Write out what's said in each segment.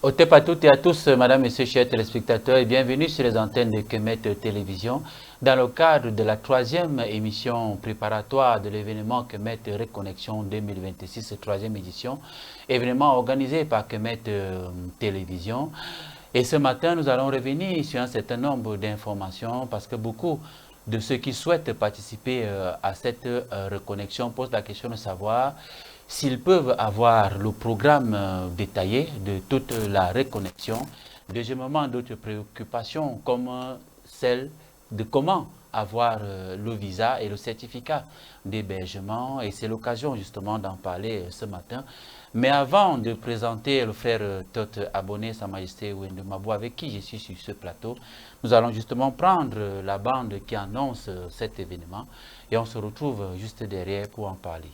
Au TEP à toutes et à tous, madame, messieurs, chers téléspectateurs, et bienvenue sur les antennes de Kemet Télévision dans le cadre de la 3e émission préparatoire de l'événement Kemet Reconnexion 2026, 3e édition, événement organisé par Kemet Télévision. Et ce matin, nous allons revenir sur un certain nombre d'informations parce que beaucoup de ceux qui souhaitent participer à cette reconnexion posent la question de savoir s'ils peuvent avoir le programme détaillé de toute la reconnexion. Deuxièmement, d'autres préoccupations comme celle de comment avoir le visa et le certificat d'hébergement. Et c'est l'occasion justement d'en parler ce matin. Mais avant de présenter le frère Tot Abonné, Sa Majesté Wendemabou, avec qui je suis sur ce plateau, nous allons justement prendre la bande qui annonce cet événement et on se retrouve juste derrière pour en parler.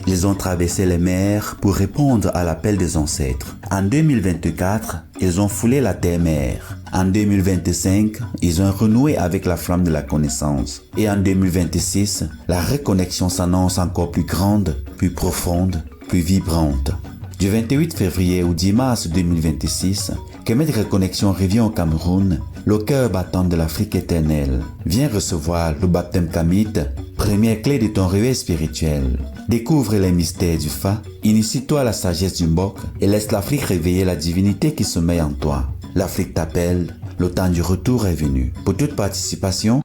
Ils ont traversé les mers pour répondre à l'appel des ancêtres. En 2024, ils ont foulé la terre-mère. En 2025, ils ont renoué avec la flamme de la connaissance. Et en 2026, la reconnexion s'annonce encore plus grande, plus profonde, plus vibrante. Du 28 février au 10 mars 2026, Kemet Reconnexion revient au Cameroun, le cœur battant de l'Afrique éternelle. Viens recevoir le baptême kamite, première clé de ton réveil spirituel. Découvre les mystères du Fa, initie-toi à la sagesse du Mbok et laisse l'Afrique réveiller la divinité qui sommeille en toi. L'Afrique t'appelle, le temps du retour est venu. Pour toute participation,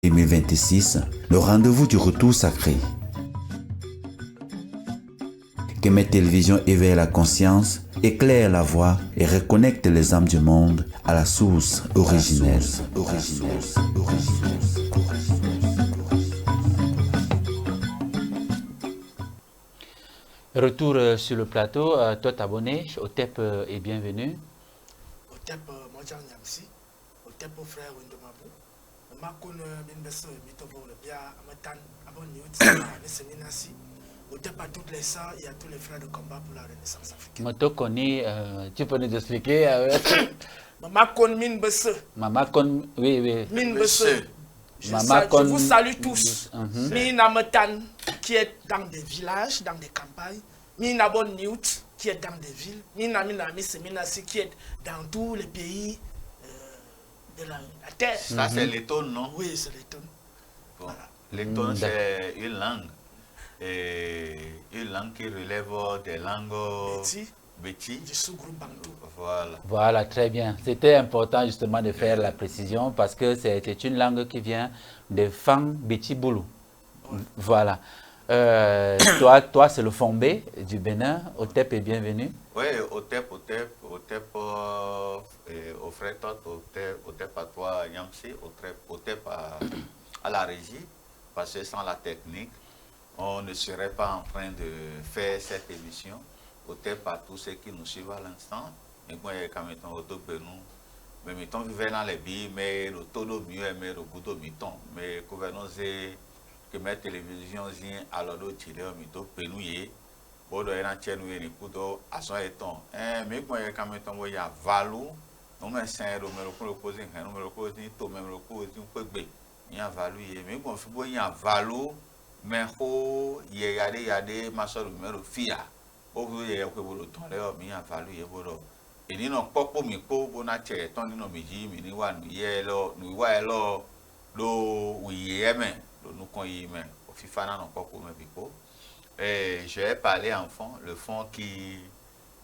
en 2026, le rendez-vous du retour sacré. Kemet Télévision éveille la conscience, éclaire la voie et reconnecte les âmes du monde à la source originelle. Retour sur le plateau, Tot Abonné, au TEP et bienvenue. Au TEP, moi j'en ai aussi. Au TEP, au frère Wendemabou. Ma conne, bien sûr, mitobo le bien, amatan, abonné, c'est au TEP à toutes les sœurs et à tous les frères de combat pour la Renaissance africaine. Moto Koni, tu peux nous expliquer Maman Kon Min Besse. Maman Kon, oui. Min Besse. Je vous salue tous. Mina Metan, qui est dans des villages, dans des campagnes. Mina Bon Newt, qui est dans des villes. Mina Seminasi, qui est dans tous les pays de la terre. Ça, c'est l'étone, non? Oui, c'est l'étone. Bon. Voilà. L'étone, c'est une langue. Et une langue qui relève des langues Béti. Du sous-groupe Bantou. Voilà, très bien. C'était important justement de faire la précision parce que c'est une langue qui vient de Fang Béti Boulou. Voilà. Toi c'est le Fombé du Bénin. Au TEP et bienvenue. Oui, au TEP, au frère Tot, au TEP à toi, Yamsi, au TEP à la régie, parce que sans la technique, on ne serait pas en train de faire cette émission. Au TEP à tous ceux qui nous suivent à l'instant. Et moi, quand mettons au top nous, mais mettons vivre dans les billes, mais le taux de mieux, mais le goût de miton, mais gouvernance que ma télévision zine alors le télé mito penouillé, bon de un tien nous et couteau à son éton. Mais moi, quand mettons il y a valou, non mais c'est le cause, non le cause ni tout même le cause ni peu bé, il y a valou mais bon il y a valou, mais ho il y a des masseurs numéro fia. Au vu de le temps là, il y a valou il y a bon. Et nous n'avons pas pour micro pour notre temps nous midi mais nous lo oui mais nous connaissons mais au FIFA n'a pas pour micro. Et je vais parler en fond le fond qui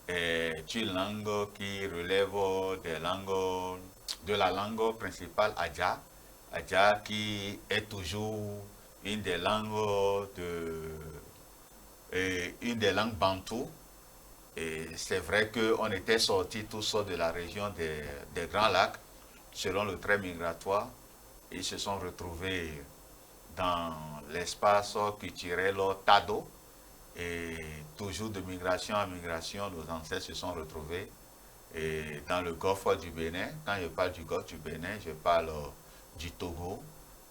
est une langue qui relève de la langue principale Adja qui est toujours une des langues bantoues. Et c'est vrai qu'on était sortis tous de la région des Grands Lacs, selon le trait migratoire, et se sont retrouvés dans l'espace culturel Tado. Et toujours de migration en migration, nos ancêtres se sont retrouvés et dans le golfe du Bénin. Quand je parle du golfe du Bénin, je parle du Togo,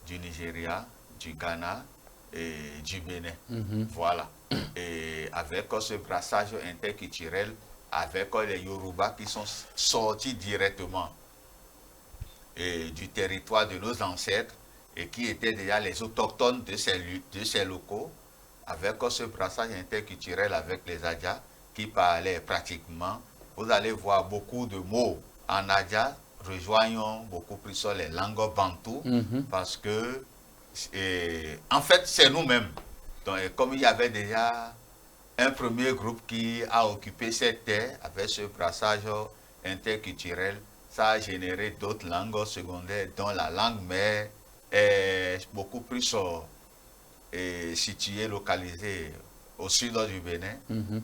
du Nigeria, du Ghana et du Bénin. Voilà. Et avec ce brassage interculturel, avec les Yoruba qui sont sortis directement du territoire de nos ancêtres et qui étaient déjà les autochtones de ces locaux, avec ce brassage interculturel avec les Adja qui parlaient pratiquement, vous allez voir beaucoup de mots en Adja rejoignant beaucoup plus sur les langues bantoues parce que, en fait, c'est nous-mêmes. Donc, comme il y avait déjà un premier groupe qui a occupé cette terre avec ce brassage interculturel, ça a généré d'autres langues secondaires dont la langue mère est beaucoup plus située, localisée au sud du Bénin,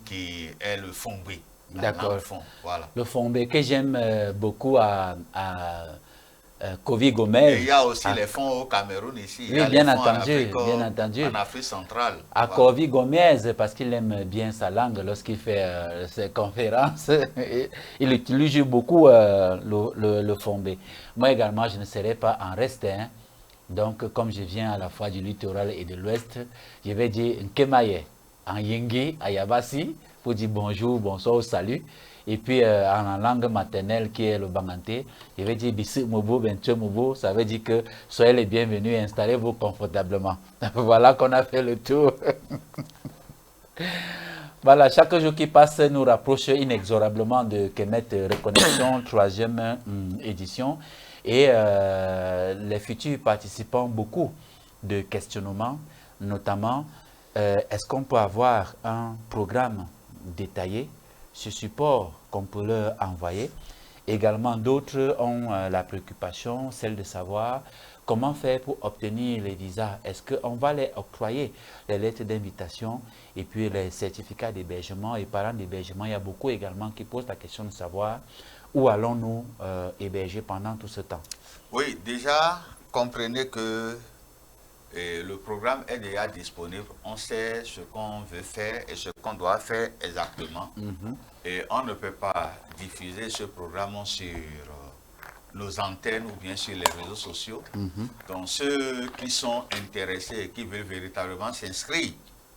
qui est le Fombé. D'accord. Voilà. Le Fombé que j'aime beaucoup à Kovi Gomez. Et il y a aussi les fonds au Cameroun ici. Oui, bien entendu, en Afrique centrale. À Kovi Gomez, parce qu'il aime bien sa langue, lorsqu'il fait ses conférences, il utilise beaucoup le Fombé. Moi également, je ne serai pas en reste. Hein. Donc, comme je viens à la fois du littoral et de l'ouest, je vais dire Nkemaye, en Yengi, à Yabasi, pour dire bonjour, bonsoir, salut. Et puis en langue maternelle qui est le Banganté, je vais dire Bissi Mobo, Benche Mobo, ça veut dire que soyez les bienvenus et installez-vous confortablement. Voilà qu'on a fait le tour. Voilà, chaque jour qui passe nous rapproche inexorablement de Kemet Reconnexion, 3e édition. Et les futurs participants, beaucoup de questionnements, notamment, est-ce qu'on peut avoir un programme détaillé, ce support qu'on peut leur envoyer. Également, d'autres ont la préoccupation, celle de savoir comment faire pour obtenir les visas. Est-ce qu'on va les octroyer, les lettres d'invitation et puis les certificats d'hébergement et parents d'hébergement. Il y a beaucoup également qui posent la question de savoir où allons-nous héberger pendant tout ce temps. Oui, déjà, comprenez que le programme est déjà disponible. On sait ce qu'on veut faire et ce qu'on doit faire exactement. Et on ne peut pas diffuser ce programme sur nos antennes ou bien sur les réseaux sociaux. Donc ceux qui sont intéressés et qui veulent véritablement s'inscrire,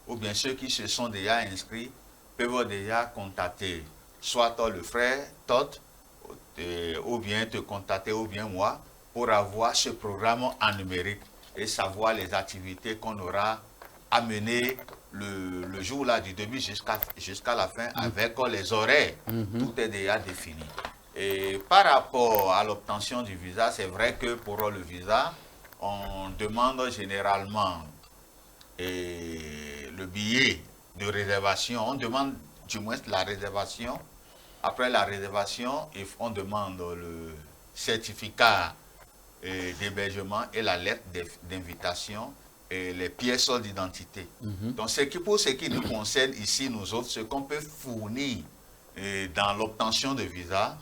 ou bien ceux qui se sont déjà inscrits, peuvent déjà contacter soit le frère Todd, ou bien te contacter, ou bien moi, pour avoir ce programme en numérique et savoir les activités qu'on aura à mener le jour là du début jusqu'à la fin avec les horaires. Tout est déjà défini. Et par rapport à l'obtention du visa, c'est vrai que pour le visa, on demande généralement le billet de réservation. On demande du moins la réservation. Après la réservation, on demande le certificat d'hébergement et la lettre d'invitation et les pièces d'identité. Donc, pour ce qui nous concerne ici, nous autres, ce qu'on peut fournir dans l'obtention de visa,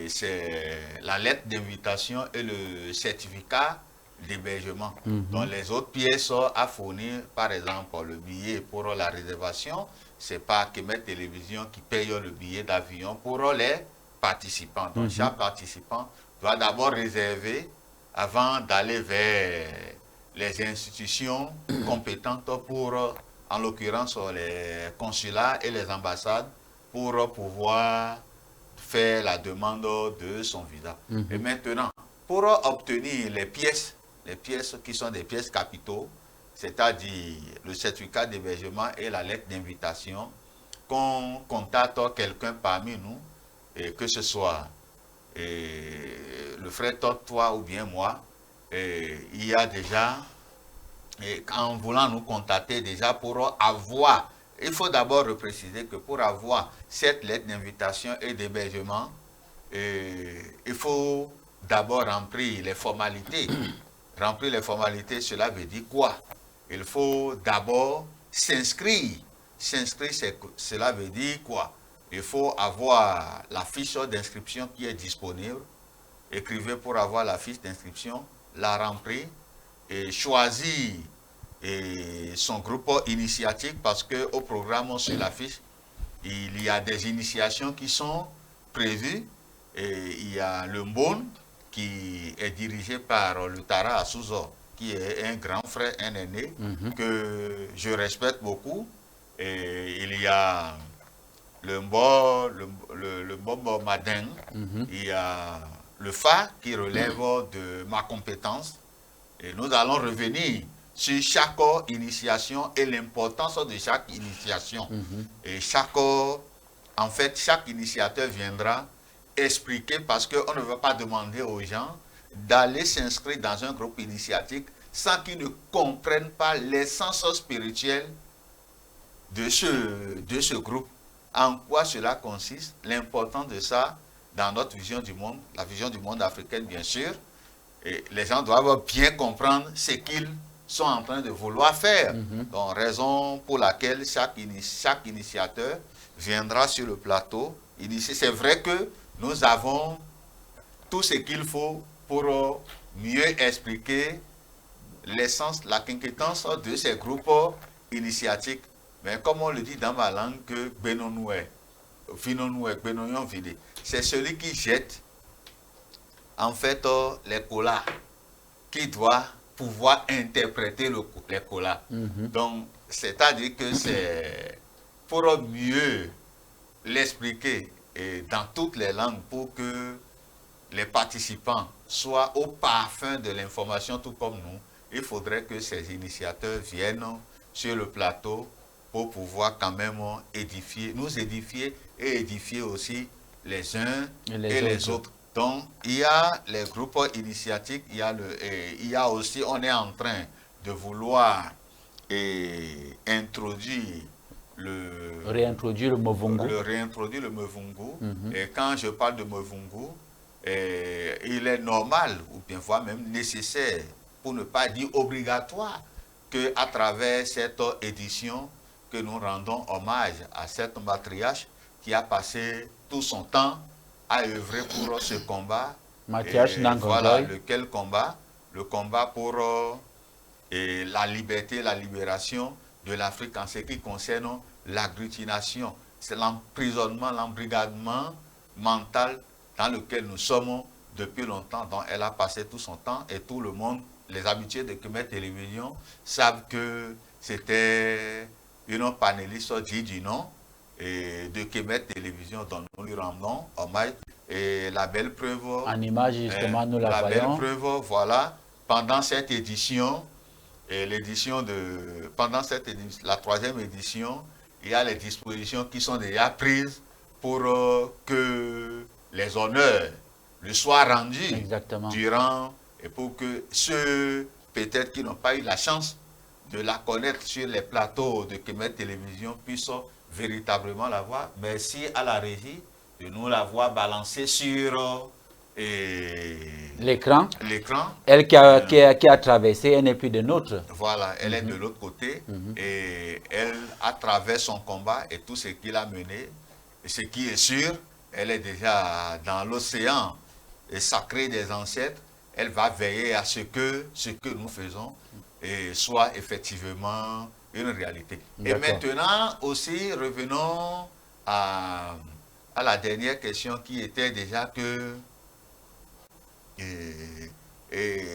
c'est la lettre d'invitation et le certificat d'hébergement. Donc, les autres pièces à fournir, par exemple, le billet pour la réservation, c'est pas Kemet Télévision qui paye le billet d'avion pour les participants. Donc, chaque participant doit d'abord réserver avant d'aller vers les institutions compétentes pour, en l'occurrence, les consulats et les ambassades, pour pouvoir faire la demande de son visa. Et maintenant, pour obtenir les pièces qui sont des pièces capitaux, c'est-à-dire le certificat d'hébergement et la lettre d'invitation, qu'on contacte quelqu'un parmi nous, et que ce soit le frère Todd, toi ou bien moi, il y a déjà, en voulant nous contacter déjà pour avoir, il faut d'abord préciser que pour avoir cette lettre d'invitation et d'hébergement, il faut d'abord remplir les formalités. Remplir les formalités, cela veut dire quoi? Il faut d'abord s'inscrire. S'inscrire, cela veut dire quoi? Il faut avoir la fiche d'inscription qui est disponible. Écrivez pour avoir la fiche d'inscription, la remplir et choisir son groupe initiatique parce qu'au programme sur la fiche, il y a des initiations qui sont prévues. Et il y a le MBON, qui est dirigé par le Tara Asuzo, qui est un grand frère, un aîné, que je respecte beaucoup. Et il y a le Mbo Madin, il y a le Fa qui relève de ma compétence. Et nous allons revenir sur chaque initiation et l'importance de chaque initiation. Et en fait, chaque initiateur viendra expliquer, parce qu'on ne va pas demander aux gens d'aller s'inscrire dans un groupe initiatique sans qu'ils ne comprennent pas l'essence spirituelle de ce groupe. En quoi cela consiste, l'importance de ça dans notre vision du monde, la vision du monde africaine bien sûr. Et les gens doivent bien comprendre ce qu'ils sont en train de vouloir faire. Donc, raison pour laquelle chaque initiateur viendra sur le plateau. C'est vrai que nous avons tout ce qu'il faut pour mieux expliquer l'essence, la quinquétance de ces groupes initiatiques. Mais comme on le dit dans ma langue, que c'est celui qui jette en fait les colas, qui doit pouvoir interpréter les colas. Donc, c'est-à-dire que c'est pour mieux l'expliquer dans toutes les langues, pour que les participants soient au parfum de l'information tout comme nous. Il faudrait que ces initiateurs viennent sur le plateau pour pouvoir quand même nous édifier et édifier aussi les uns et les autres. Donc, il y a les groupes initiatiques, il y a aussi, on est en train de vouloir réintroduire le Mvungu. Réintroduire le Mvungu. Et quand je parle de Mvungu, il est normal, ou bien voire même nécessaire, pour ne pas dire obligatoire, qu'à travers cette édition, que nous rendons hommage à cette matriarche qui a passé tout son temps à œuvrer pour ce combat. Voilà, lequel combat? Le combat pour la liberté, la libération de l'Afrique en ce qui concerne l'agglutination. C'est l'emprisonnement, l'embrigadement mental dans lequel nous sommes depuis longtemps. Donc elle a passé tout son temps et tout le monde, les habitués de Kemet Télévision, savent que c'était une panéliste du nom et de Kemet Télévision, dont nous lui rendons hommage. Et la belle preuve, en image justement, nous la voyons. La belle preuve, voilà, pendant cette édition, la troisième édition, il y a les dispositions qui sont déjà prises pour que les honneurs lui soient rendus. Exactement. Durant, et pour que ceux peut-être qui n'ont pas eu la chance de la connaître sur les plateaux de Kemet Télévision puissent véritablement la voir. Merci à la régie de nous la voir balancer sur l'écran. L'écran. Elle qui a traversé, elle n'est plus de nôtre. Voilà, elle est de l'autre côté. Et elle, à travers son combat et tout ce qu'il a mené, et ce qui est sûr, elle est déjà dans l'océan sacré des ancêtres. Elle va veiller à ce que nous faisons soit effectivement une réalité. Et maintenant aussi, revenons à la dernière question qui était déjà que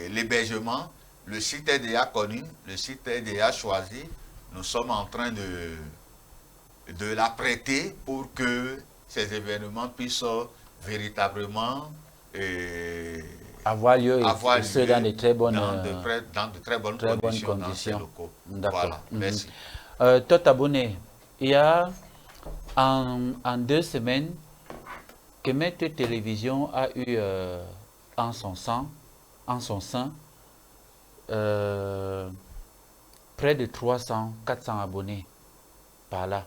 l'hébergement, le site est déjà connu, le site est déjà choisi. Nous sommes en train de l'apprêter pour que ces événements puissent véritablement avoir lieu dans de très bonnes, conditions. Dans ces locaux. Voilà, merci. Totabone, il y a en 2 semaines, Kemet Télévision a eu en son sein près de 300, 400 abonnés par là.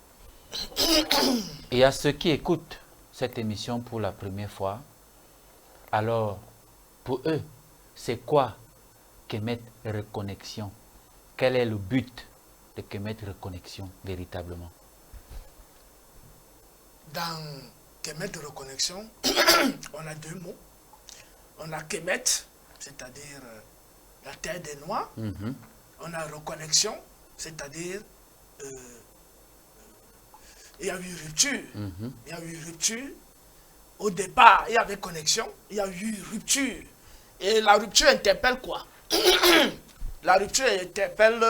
Il y a ceux qui écoutent cette émission pour la première fois. Alors, pour eux, c'est quoi Kemet Reconnexion? Quel est le but de Kemet Reconnexion véritablement? Dans Kemet Reconnexion, on a 2 mots. On a Kemet, c'est-à-dire la terre des Noirs. On a Reconnexion, c'est-à-dire il y a eu rupture. Il y a eu rupture. Au départ, il y avait connexion. Il y a eu rupture. Et la rupture interpelle quoi? La rupture interpelle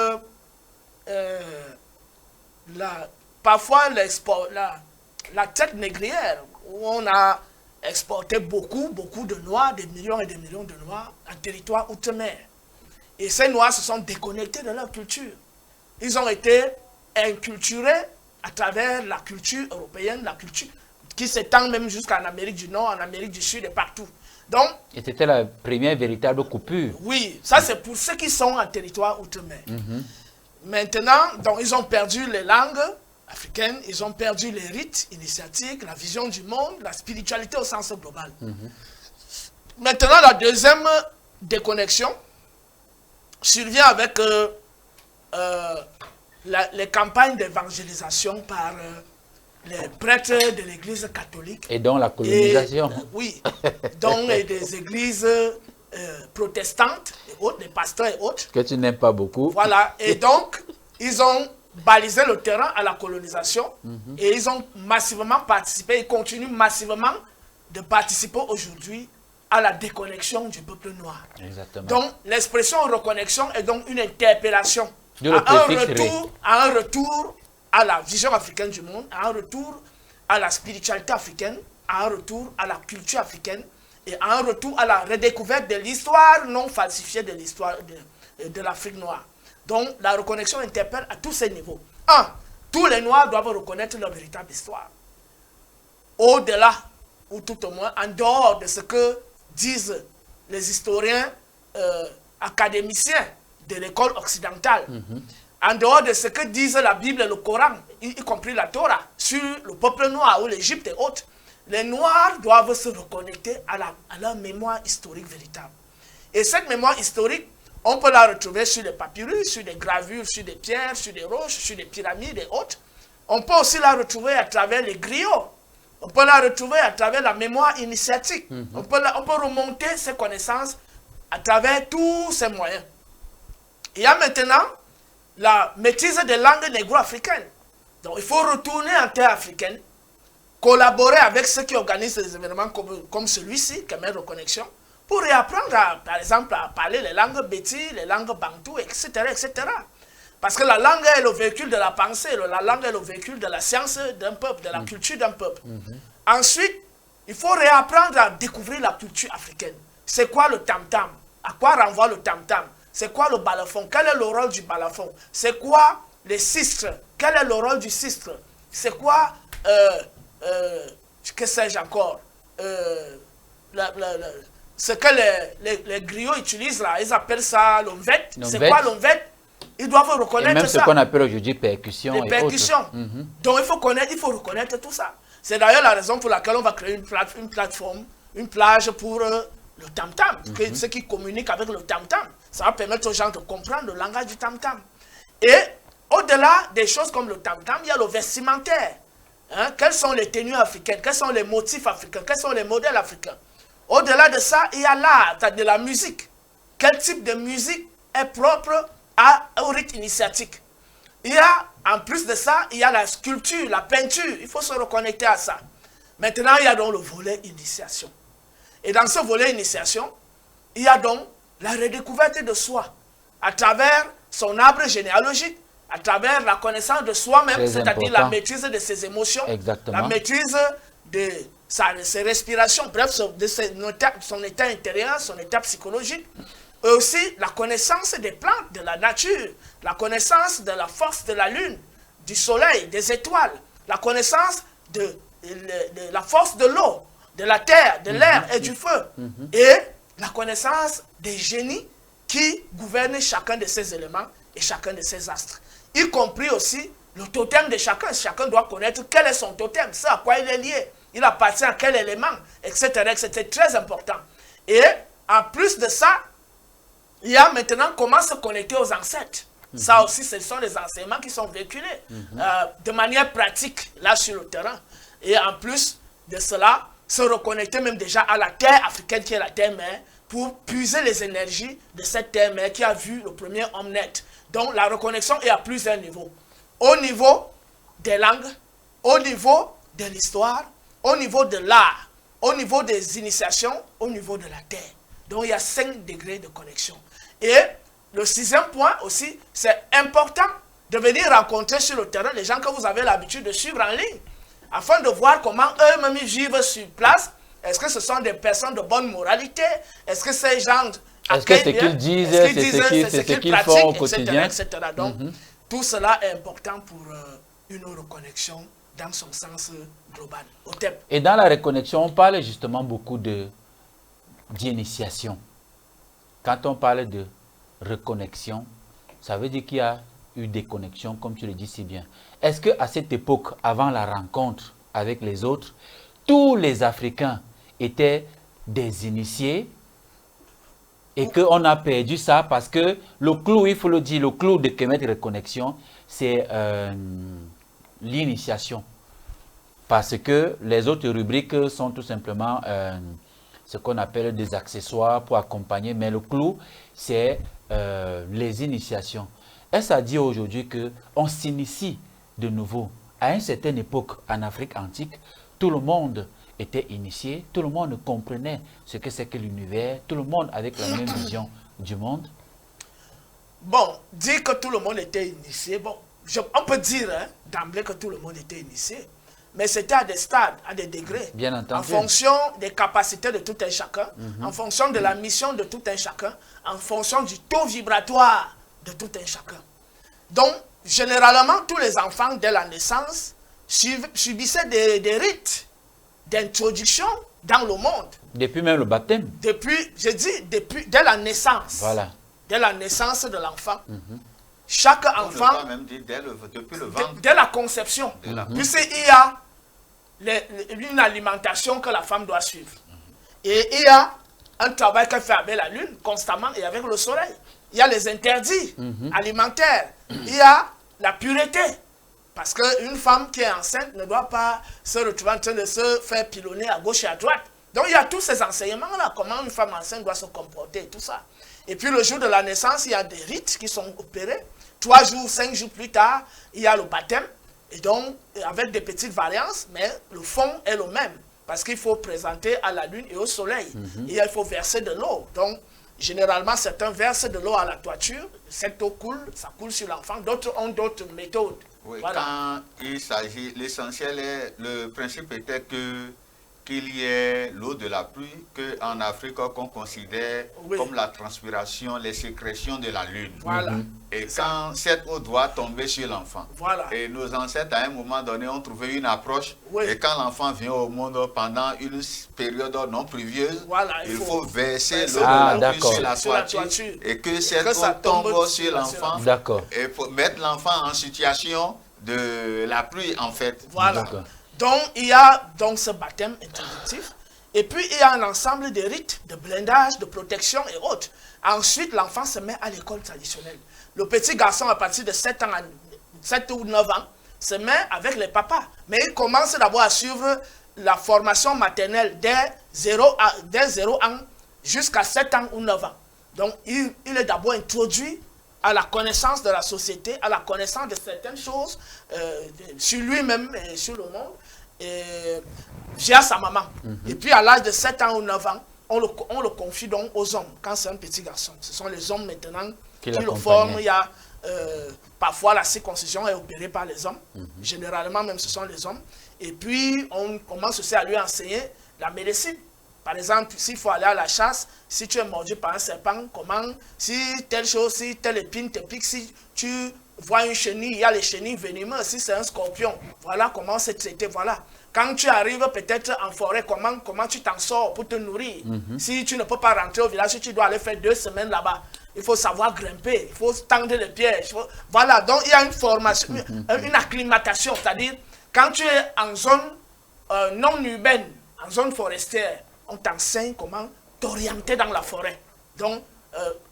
parfois la traite négrière, où on a exporté beaucoup de Noirs, des millions et des millions de Noirs en territoire outre-mer. Et ces Noirs se sont déconnectés de leur culture. Ils ont été inculturés à travers la culture européenne, la culture qui s'étend même jusqu'en Amérique du Nord, en Amérique du Sud et partout. Donc, et c'était la première véritable coupure. Oui, ça c'est pour ceux qui sont en territoire outre-mer. Maintenant, donc, ils ont perdu les langues africaines, ils ont perdu les rites initiatiques, la vision du monde, la spiritualité au sens global. Maintenant, la deuxième déconnexion survient avec les campagnes d'évangélisation par les prêtres de l'église catholique. Et donc la colonisation. Oui, donc des églises protestantes et autres, des pasteurs et autres. Que tu n'aimes pas beaucoup. Voilà, et donc ils ont balisé le terrain à la colonisation et ils ont massivement participé, ils continuent massivement de participer aujourd'hui à la déconnexion du peuple noir. Exactement. Donc l'expression reconnexion est donc une interpellation à un retour à la vision africaine du monde, à un retour à la spiritualité africaine, à un retour à la culture africaine et à un retour à la redécouverte de l'histoire non falsifiée de l'histoire de l'Afrique noire. Donc la reconnexion interpelle à tous ces niveaux. Tous les Noirs doivent reconnaître leur véritable histoire. Au-delà, ou tout au moins en dehors de ce que disent les historiens académiciens de l'école occidentale, en dehors de ce que disent la Bible et le Coran, y compris la Torah, sur le peuple noir ou l'Égypte et autres, les Noirs doivent se reconnecter à leur mémoire historique véritable. Et cette mémoire historique, on peut la retrouver sur les papyrus, sur des gravures, sur des pierres, sur des roches, sur des pyramides et autres. On peut aussi la retrouver à travers les griots. On peut la retrouver à travers la mémoire initiatique. On peut remonter ces connaissances à travers tous ces moyens. Il y a maintenant la maîtrise des langues négro-africaines. Donc il faut retourner en terre africaine, collaborer avec ceux qui organisent des événements comme celui-ci, Khmer Reconnexion, pour réapprendre, par exemple, à parler les langues béti, les langues bantou, etc., etc. Parce que la langue est le véhicule de la pensée, la langue est le véhicule de la science d'un peuple, de la culture d'un peuple. Ensuite, il faut réapprendre à découvrir la culture africaine. C'est quoi le tam-tam? À quoi renvoie le tam-tam? C'est quoi le balafon? Quel est le rôle du balafon? C'est quoi les sistres? Quel est le rôle du sistre? C'est quoi, que sais-je encore, ce que les griots utilisent là, ils appellent ça l'omvet. C'est quoi l'omvet? Ils doivent reconnaître ça. Et même ce qu'on appelle aujourd'hui percussion. Les percussions. Donc il faut reconnaître tout ça. C'est d'ailleurs la raison pour laquelle on va créer une plateforme, une plage pour le tam-tam. Ceux qui communiquent avec le tam-tam. Ça va permettre aux gens de comprendre le langage du tam-tam. Et au-delà des choses comme le tam-tam, il y a le vestimentaire. Quelles sont les tenues africaines? Quels sont les motifs africains? Quels sont les modèles africains? Au-delà de ça, il y a l'art, de la musique. Quel type de musique est propre au rite initiatique? Il y a, en plus de ça, il y a la sculpture, la peinture. Il faut se reconnecter à ça. Maintenant, il y a donc le volet initiation. Et dans ce volet initiation, il y a donc la redécouverte de soi à travers son arbre généalogique, à travers la connaissance de soi-même, c'est-à-dire la maîtrise de ses émotions, la maîtrise de ses respirations, bref, de son état intérieur, son état psychologique, et aussi la connaissance des plantes, de la nature, la connaissance de la force de la lune, du soleil, des étoiles, la connaissance de la force de l'eau, de la terre, de l'air et du feu, et la connaissance des génies qui gouvernent chacun de ces éléments et chacun de ces astres, y compris aussi le totem de chacun. Chacun doit connaître quel est son totem, c'est à quoi il est lié, il appartient à quel élément, etc. C'est très important. Et en plus de ça, il y a maintenant comment se connecter aux ancêtres. Ça aussi, ce sont les enseignements qui sont véhiculés de manière pratique, là, sur le terrain. Et en plus de cela, se reconnecter même déjà à la terre africaine qui est la terre-mère, pour puiser les énergies de cette terre-mère qui a vu le premier homme naître. Donc la reconnexion est à plusieurs niveaux. Au niveau des langues, au niveau de l'histoire, au niveau de l'art, au niveau des initiations, au niveau de la terre. Donc, il y a 5 degrés de connexion. Et le 6e point aussi, c'est important de venir rencontrer sur le terrain les gens que vous avez l'habitude de suivre en ligne, afin de voir comment eux-mêmes vivent sur place. Est-ce que ce sont des personnes de bonne moralité? Est-ce que ces gens... Est-ce que ce qu'ils disent, c'est ce qu'ils font au quotidien, etc. Donc, tout cela est important pour une reconnexion dans son sens global, au TEP. Et dans la reconnexion, on parle justement beaucoup d'initiation. Quand on parle de reconnexion, ça veut dire qu'il y a eu des connexions, comme tu le dis si bien. Est-ce qu'à cette époque, avant la rencontre avec les autres, tous les Africains étaient des initiés et qu'on a perdu ça parce que le clou, il faut le dire, le clou de Kemet Reconnexion, c'est l'initiation. Parce que les autres rubriques sont tout simplement ce qu'on appelle des accessoires pour accompagner, mais le clou, c'est les initiations. Est-ce à dire aujourd'hui qu'on s'initie de nouveau? À une certaine époque, en Afrique antique, tout le monde était initié, tout le monde comprenait ce que c'est que l'univers, tout le monde avec la même vision du monde. Bon, dire que tout le monde était initié, bon, on peut dire d'emblée que tout le monde était initié, mais c'était à des stades, à des degrés, bien entendu, en fonction des capacités de tout un chacun, en fonction de la mission de tout un chacun, en fonction du taux vibratoire de tout un chacun. Donc, généralement, tous les enfants, dès la naissance, subissaient des rites d'introduction dans le monde. Depuis même le baptême. Depuis, je dis, dès la naissance. Voilà. Dès la naissance de l'enfant. Chaque enfant, même dit depuis le ventre. Dès la conception. Puisqu'il y a une alimentation que la femme doit suivre. Et il y a un travail qu'elle fait avec la lune, constamment, et avec le soleil. Il y a les interdits alimentaires. Il y a la pureté. Parce qu'une femme qui est enceinte ne doit pas se retrouver en train de se faire pilonner à gauche et à droite. Donc il y a tous ces enseignements-là, comment une femme enceinte doit se comporter et tout ça. Et puis le jour de la naissance, il y a des rites qui sont opérés. 3 jours, 5 jours plus tard, il y a le baptême. Et donc, avec des petites variances, mais le fond est le même. Parce qu'il faut présenter à la lune et au soleil. Et il faut verser de l'eau. Donc, généralement, certains versent de l'eau à la toiture. Cette eau coule, ça coule sur l'enfant. D'autres ont d'autres méthodes. Oui, voilà. Quand il s'agit, l'essentiel est, le principe était qu'il y ait l'eau de la pluie, qu'en Afrique, qu'on considère comme la transpiration, les sécrétions de la lune. Voilà. Et quand cette eau doit tomber sur l'enfant. Voilà. Et nos ancêtres, à un moment donné, ont trouvé une approche. Et quand l'enfant vient au monde pendant une période non pluvieuse, voilà, il faut verser l'eau de la pluie sur la toiture. Et que cette eau tombe sur l'enfant. D'accord. Et pour mettre l'enfant en situation de la pluie, en fait. Voilà. Donc, il y a donc ce baptême introductif. Et puis, il y a un ensemble de rites, de blindage, de protection et autres. Ensuite, l'enfant se met à l'école traditionnelle. Le petit garçon, à partir de 7 ou 9 ans, se met avec les papas. Mais il commence d'abord à suivre la formation maternelle dès 0 ans jusqu'à 7 ans ou 9 ans. Donc, il est d'abord introduit à la connaissance de la société, à la connaissance de certaines choses sur lui-même et sur le monde, via sa maman. Et puis, à l'âge de 7 ans ou 9 ans, on le confie donc aux hommes, quand c'est un petit garçon. Ce sont les hommes maintenant qui le forment. Il y a parfois la circoncision est opérée par les hommes. Généralement, même, ce sont les hommes. Et puis, on commence aussi à lui enseigner la médecine. Par exemple, s'il faut aller à la chasse, si tu es mordu par un serpent, comment, si telle chose, si telle épine te pique, si tu vois une chenille, il y a les chenilles venimeuses, si c'est un scorpion, voilà comment c'est traité, voilà. Quand tu arrives peut-être en forêt, comment tu t'en sors pour te nourrir? Si tu ne peux pas rentrer au village, si tu dois aller faire 2 semaines là-bas, il faut savoir grimper, il faut tendre les pièges. Voilà, donc il y a une formation, une acclimatation, c'est-à-dire quand tu es en zone non urbaine, en zone forestière, on t'enseigne comment t'orienter dans la forêt. Donc,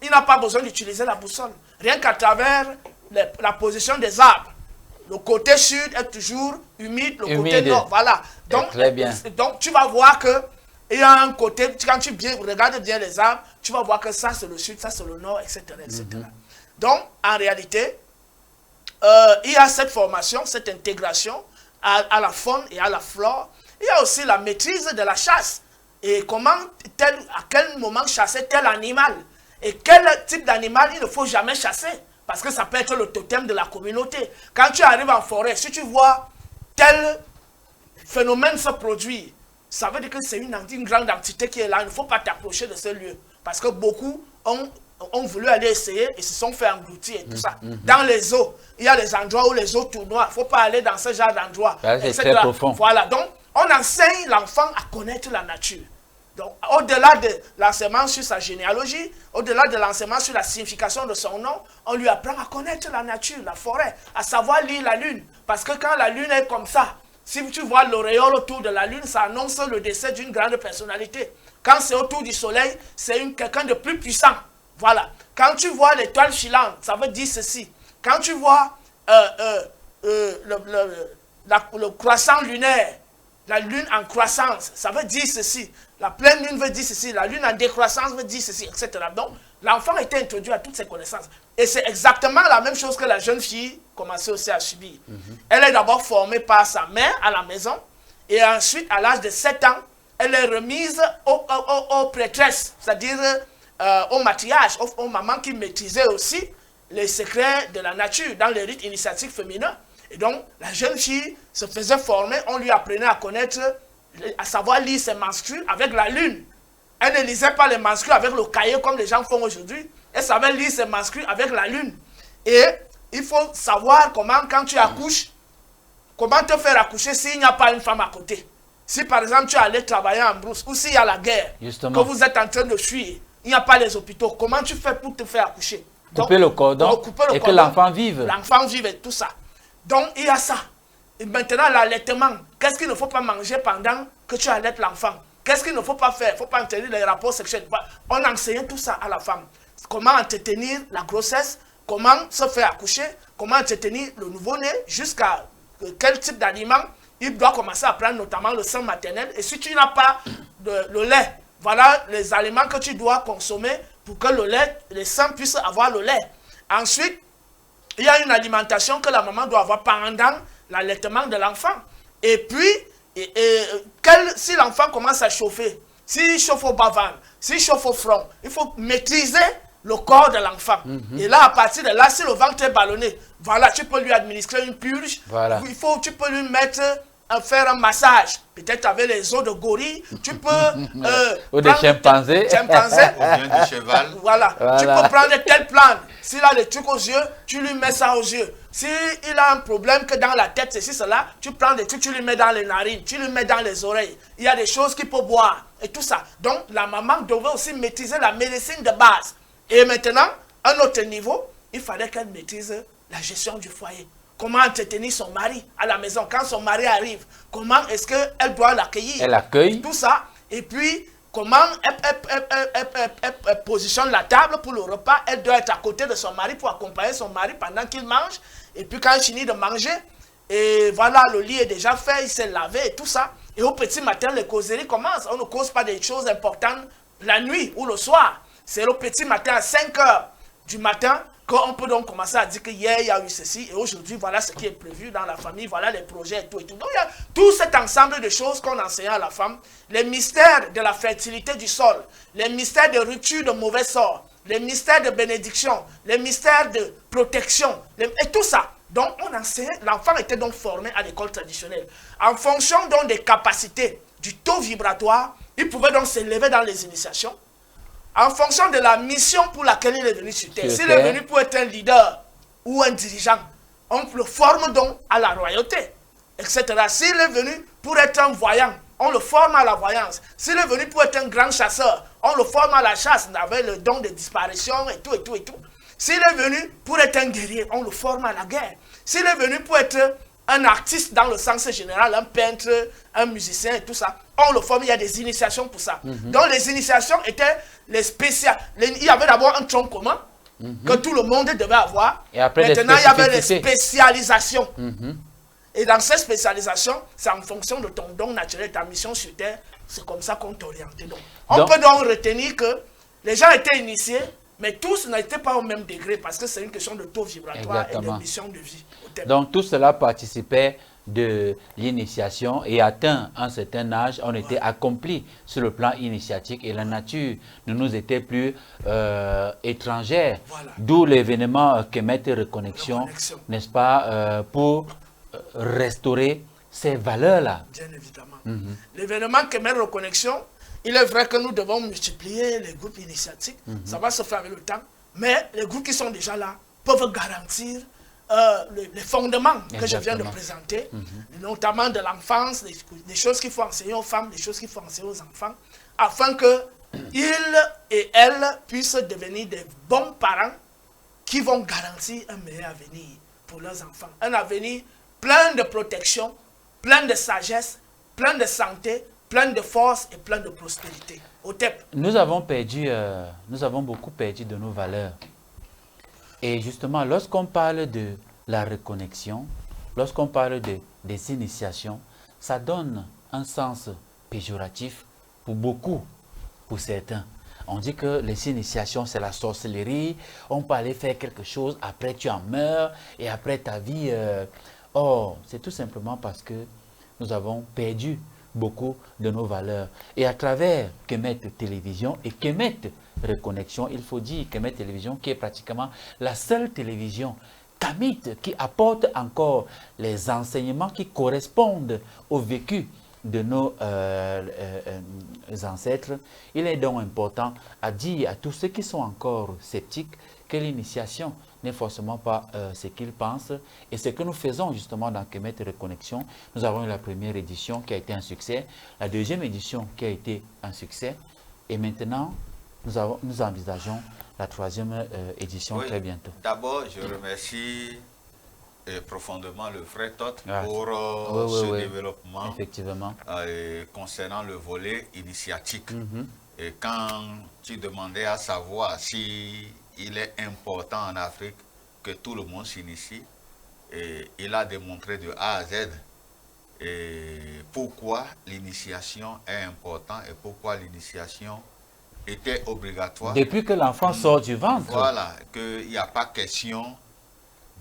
il n'a pas besoin d'utiliser la boussole. Rien qu'à travers la position des arbres. Le côté sud est toujours humide, le côté nord, voilà. Donc, très bien. Donc, tu vas voir que il y a un côté, quand tu regardes bien les arbres, tu vas voir que ça c'est le sud, ça c'est le nord, etc. etc. Donc, en réalité, il y a cette formation, cette intégration à la faune et à la flore. Il y a aussi la maîtrise de la chasse. et comment, à quel moment chasser tel animal. Et quel type d'animal il ne faut jamais chasser. Parce que ça peut être le totem de la communauté. Quand tu arrives en forêt, si tu vois tel phénomène se produire, ça veut dire que c'est une grande entité qui est là. Il ne faut pas t'approcher de ce lieu. Parce que beaucoup ont voulu aller essayer et se sont fait engloutir et tout ça. Dans les eaux, il y a des endroits où les eaux tournoient. Il ne faut pas aller dans ce genre d'endroit. C'est très profond. Voilà, donc on enseigne l'enfant à connaître la nature. Donc, au-delà de l'enseignement sur sa généalogie, au-delà de l'enseignement sur la signification de son nom, on lui apprend à connaître la nature, la forêt, à savoir lire la lune. Parce que quand la lune est comme ça, si tu vois l'auréole autour de la lune, ça annonce le décès d'une grande personnalité. Quand c'est autour du soleil, c'est quelqu'un de plus puissant. Voilà. Quand tu vois l'étoile filante, ça veut dire ceci. Quand tu vois le croissant lunaire, la lune en croissance, ça veut dire ceci. La pleine lune veut dire ceci. La lune en décroissance veut dire ceci, etc. Donc, l'enfant a été introduit à toutes ces connaissances. Et c'est exactement la même chose que la jeune fille commençait aussi à subir. Elle est d'abord formée par sa mère à la maison. Et ensuite, à l'âge de 7 ans, elle est remise aux prêtresses, c'est-à-dire au matriarche, aux mamans qui maîtrisaient aussi les secrets de la nature dans les rites initiatiques féminins. Et donc, la jeune fille se faisait former, on lui apprenait à connaître, à savoir lire ses menstrues avec la lune. Elle ne lisait pas les menstrues avec le cahier comme les gens font aujourd'hui. Elle savait lire ses menstrues avec la lune. Et il faut savoir comment, quand tu accouches, comment te faire accoucher s'il n'y a pas une femme à côté. Si par exemple tu es allé travailler en brousse, ou s'il y a la guerre, que vous êtes en train de fuir, il n'y a pas les hôpitaux, comment tu fais pour te faire accoucher? Couper le cordon et que l'enfant vive. L'enfant vive et tout ça. Donc, il y a ça. Et maintenant, l'allaitement. Qu'est-ce qu'il ne faut pas manger pendant que tu allaites l'enfant? Qu'est-ce qu'il ne faut pas faire? Il ne faut pas entretenir les rapports sexuels. On enseigne tout ça à la femme. Comment entretenir la grossesse, comment se faire accoucher, comment entretenir le nouveau-né, jusqu'à quel type d'aliment il doit commencer à prendre, notamment le sein maternel. Et si tu n'as pas le lait, voilà les aliments que tu dois consommer pour que le sein puisse avoir le lait. Ensuite, il y a une alimentation que la maman doit avoir pendant l'allaitement de l'enfant. Et puis, si l'enfant commence à chauffer, s'il chauffe au bas-ventre, s'il chauffe au front, il faut maîtriser le corps de l'enfant. Et là, à partir de là, si le ventre est ballonné, voilà, tu peux lui administrer une purge. Voilà. Tu peux lui faire un massage, peut-être avec les os de gorille, tu peux... ou des chimpanzés. Ou bien du cheval. Voilà. Tu peux prendre telle plante. S'il a des trucs aux yeux, tu lui mets ça aux yeux. S'il a un problème que dans la tête, ceci, cela, tu prends des trucs, tu lui mets dans les narines, tu lui mets dans les oreilles. Il y a des choses qu'il peut boire et tout ça. Donc, la maman devait aussi maîtriser la médecine de base. Et maintenant, à un autre niveau, il fallait qu'elle maîtrise la gestion du foyer. Comment entretenir son mari à la maison quand son mari arrive. Comment est-ce qu'elle doit l'accueillir. Elle accueille. Tout ça. Et puis, comment elle positionne la table pour le repas. Elle doit être à côté de son mari pour accompagner son mari pendant qu'il mange. Et puis, quand il finit de manger, et voilà, le lit est déjà fait, il s'est lavé et tout ça. Et au petit matin, les causeries commencent. On ne cause pas des choses importantes la nuit ou le soir. C'est le petit matin à 5 h du matin qu'on peut donc commencer à dire que hier, il y a eu ceci, et aujourd'hui, voilà ce qui est prévu dans la famille, voilà les projets et tout et tout. Donc, il y a tout cet ensemble de choses qu'on enseigne à la femme, les mystères de la fertilité du sol, les mystères de rupture de mauvais sorts, les mystères de bénédiction, les mystères de protection, et tout ça. Donc, on enseigne, l'enfant était donc formé à l'école traditionnelle. En fonction donc des capacités, du taux vibratoire, il pouvait donc s'élever dans les initiations. En fonction de la mission pour laquelle il est venu sur terre. S'il est venu pour être un leader ou un dirigeant, on le forme donc à la royauté, etc. S'il est venu pour être un voyant, on le forme à la voyance. S'il est venu pour être un grand chasseur, on le forme à la chasse, avec le don de disparition et tout, et tout, et tout. S'il est venu pour être un guerrier, on le forme à la guerre. S'il est venu pour être un artiste dans le sens général, un peintre, un musicien et tout ça, on le forme, il y a des initiations pour ça. Donc les initiations étaient les spéciales. Il y avait d'abord un tronc commun que tout le monde devait avoir. Et après, maintenant, il y avait les spécialisations. Et dans ces spécialisations, c'est en fonction de ton don naturel, ta mission sur terre, c'est comme ça qu'on t'oriente. On peut donc retenir que les gens étaient initiés, mais tous n'étaient pas au même degré parce que c'est une question de taux vibratoire. Exactement. Et de mission de vie. Donc tout cela participait de l'initiation et atteint un certain âge, on était accompli sur le plan initiatique et la nature ne nous était plus étrangère. D'où l'événement Kemet Reconnexion, n'est-ce pas, pour restaurer ces valeurs-là. Bien évidemment. L'événement Kemet Reconnexion, il est vrai que nous devons multiplier les groupes initiatiques, ça va se faire avec le temps, mais les groupes qui sont déjà là peuvent garantir les fondements que je viens de présenter, notamment de l'enfance, des choses qu'il faut enseigner aux femmes, des choses qu'il faut enseigner aux enfants, afin qu'ils et elles puissent devenir des bons parents qui vont garantir un meilleur avenir pour leurs enfants. Un avenir plein de protection, plein de sagesse, plein de santé, plein de force et plein de prospérité. OTEP. Nous avons beaucoup perdu de nos valeurs. Et justement, lorsqu'on parle de la reconnexion, lorsqu'on parle des initiations, ça donne un sens péjoratif pour beaucoup, pour certains. On dit que les initiations, c'est la sorcellerie, on peut aller faire quelque chose, après tu en meurs, et après ta vie... Or, c'est tout simplement parce que nous avons perdu beaucoup de nos valeurs. Et à travers Kemet Télévision et Kemet Reconnexion, il faut dire Kemet Télévision qui est pratiquement la seule télévision kamite qui apporte encore les enseignements qui correspondent au vécu de nos ancêtres. Il est donc important à dire à tous ceux qui sont encore sceptiques que l'initiation n'est forcément pas ce qu'ils pensent. Et ce que nous faisons justement dans Kemet Reconnexion, nous avons eu la première édition qui a été un succès, la deuxième édition qui a été un succès, et maintenant nous envisageons la troisième édition très bientôt. D'abord, je remercie profondément le frère Toth pour ce développement effectivement. Concernant le volet initiatique. Et quand tu demandais à savoir si il est important en Afrique que tout le monde s'initie, et il a démontré de A à Z pourquoi l'initiation est importante et pourquoi l'initiation était obligatoire. Depuis que l'enfant sort du ventre. Voilà, qu'il n'y a pas question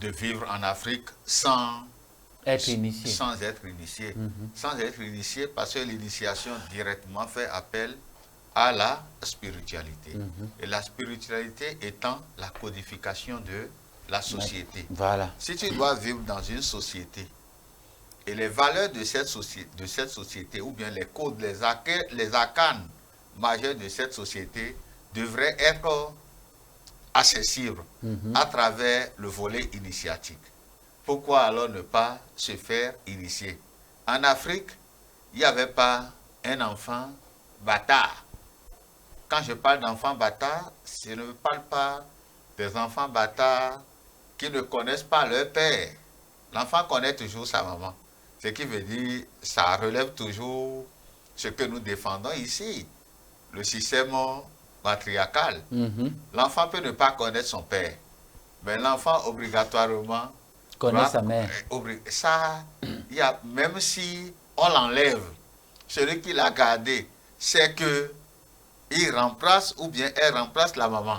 de vivre en Afrique sans être initié. Sans être initié. Sans être initié parce que l'initiation directement fait appel à la spiritualité. Et la spiritualité étant la codification de la société. Voilà. Si tu dois vivre dans une société et les valeurs de cette société ou bien les codes, les arcanes majeurs de cette société devraient être accessibles à travers le volet initiatique. Pourquoi alors ne pas se faire initier? En Afrique, il n'y avait pas un enfant bâtard. Quand je parle d'enfants bâtards, je ne parle pas des enfants bâtards qui ne connaissent pas leur père. L'enfant connaît toujours sa maman. Ce qui veut dire, ça relève toujours ce que nous défendons ici, le système matriarcal. L'enfant peut ne pas connaître son père, mais l'enfant obligatoirement connaît sa mère. Ça, même si on l'enlève, celui qui l'a gardé, c'est que il remplace ou bien elle remplace la maman.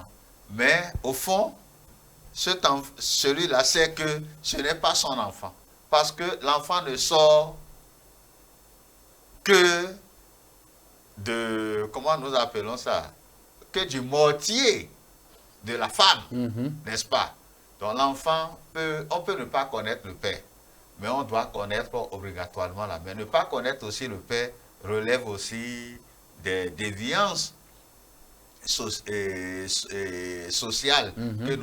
Mais au fond, celui-là sait que ce n'est pas son enfant. Parce que l'enfant ne sort que de, comment nous appelons ça, que du mortier de la femme, n'est-ce pas? Donc l'enfant, on peut ne pas connaître le père, mais on doit connaître obligatoirement la mère. Ne pas connaître aussi le père relève aussi des déviances sociales que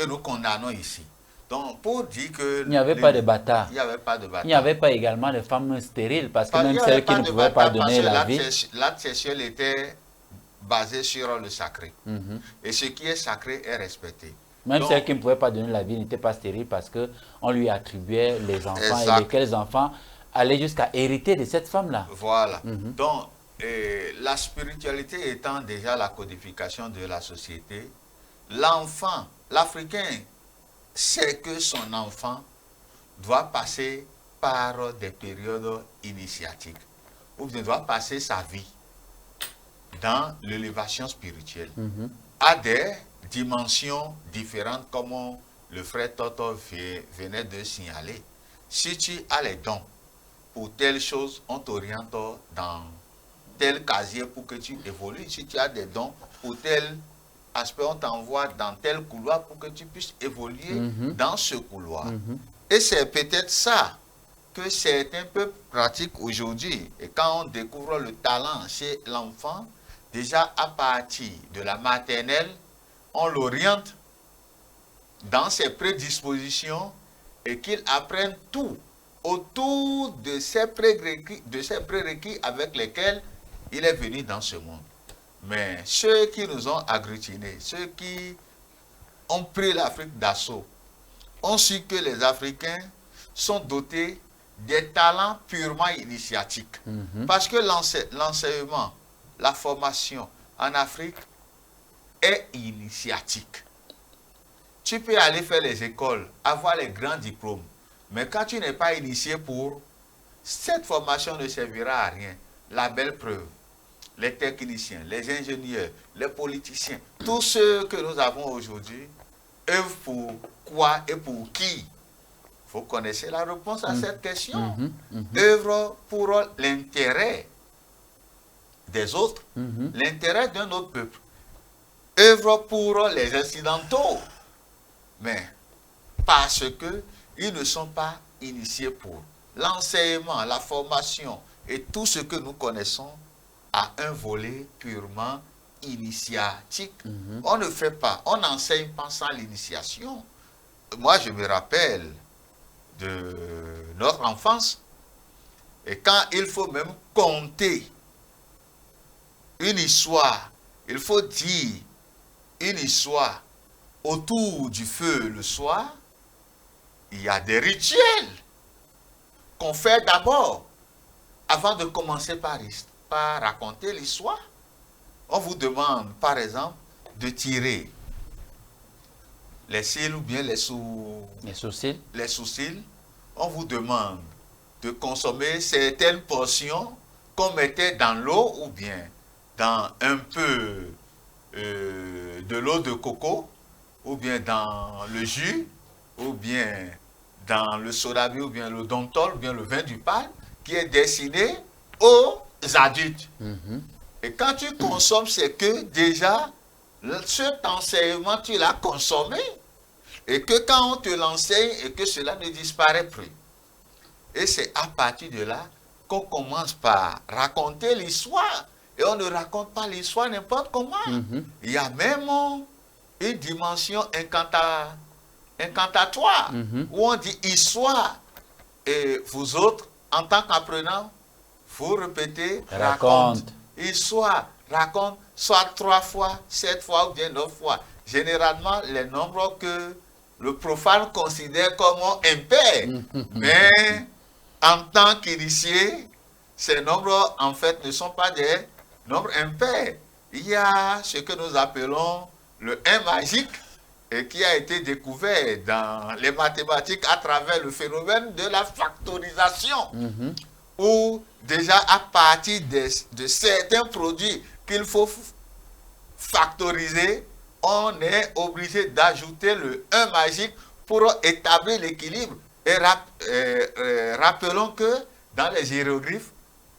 nous condamnons ici. Donc, pour dire que... Il n'y avait pas de bâtard. Il n'y avait pas de bâtard. Il n'y avait pas également de femmes stériles, parce que même celles qui ne pouvaient pas donner la vie... L'acte sexuel était basé sur le sacré. Et ce qui est sacré est respecté. Même celles qui ne pouvaient pas donner la vie n'étaient pas stériles parce qu'on lui attribuait les enfants et lesquels enfants allaient jusqu'à hériter de cette femme-là. Voilà. Donc, la spiritualité étant déjà la codification de la société, l'enfant, l'Africain, sait que son enfant doit passer par des périodes initiatiques, ou bien doit passer sa vie dans l'élévation spirituelle, à des dimensions différentes, comme le frère Toto venait de signaler. si tu as les dons pour telle chose, on t'oriente dans tel casier pour que tu évolues. Si tu as des dons pour tel aspect, on t'envoie dans tel couloir pour que tu puisses évoluer dans ce couloir. Et c'est peut-être ça que certains peuples pratiquent aujourd'hui. Et quand on découvre le talent chez l'enfant, déjà à partir de la maternelle, on l'oriente dans ses prédispositions et qu'il apprenne tout autour de ces prérequis avec lesquels il est venu dans ce monde. Mais ceux qui nous ont agglutinés, ceux qui ont pris l'Afrique d'assaut, ont su que les Africains sont dotés des talents purement initiatiques. Parce que l'enseignement, la formation en Afrique est initiatique. Tu peux aller faire les écoles, avoir les grands diplômes, mais quand tu n'es pas initié pour, cette formation ne servira à rien. La belle preuve, les techniciens, les ingénieurs, les politiciens, tous ceux que nous avons aujourd'hui, œuvrent pour quoi et pour qui? Vous connaissez la réponse à cette question. Œuvrent pour l'intérêt des autres, l'intérêt d'un autre peuple. Œuvrent pour les Occidentaux, mais parce qu'ils ne sont pas initiés pour. L'enseignement, la formation et tout ce que nous connaissons a un volet purement initiatique. On ne fait pas, on n'enseigne pas sans l'initiation. Moi, je me rappelle de notre enfance, et quand il faut même compter une histoire, il faut dire une histoire autour du feu le soir, il y a des rituels qu'on fait d'abord avant de commencer par raconter l'histoire. On vous demande, par exemple, de tirer les cils ou bien les sourcils. On vous demande de consommer certaines portions qu'on mettait dans l'eau ou bien dans un peu de l'eau de coco ou bien dans le jus ou bien dans le soda ou bien le domptol ou bien le vin du palme qui est destiné aux adultes. Et quand tu consommes, c'est que déjà cet enseignement tu l'as consommé et que quand on te l'enseigne et que cela ne disparaît plus. Et c'est à partir de là qu'on commence par raconter l'histoire. Et on ne raconte pas l'histoire n'importe comment. Il y a même une dimension incantatoire où on dit histoire. Et vous autres, en tant qu'apprenants, vous répétez raconte. Histoire, raconte, soit 3 fois, 7 fois ou bien 9 fois. Généralement, les nombres que le profane considère comme impairs. Mais en tant qu'initié, ces nombres, en fait, ne sont pas des nombres impairs. Il y a ce que nous appelons le 1 magique et qui a été découvert dans les mathématiques à travers le phénomène de la factorisation. Où déjà à partir de certains produits qu'il faut factoriser, on est obligé d'ajouter le 1 magique pour établir l'équilibre. Et rappelons que dans les hiéroglyphes,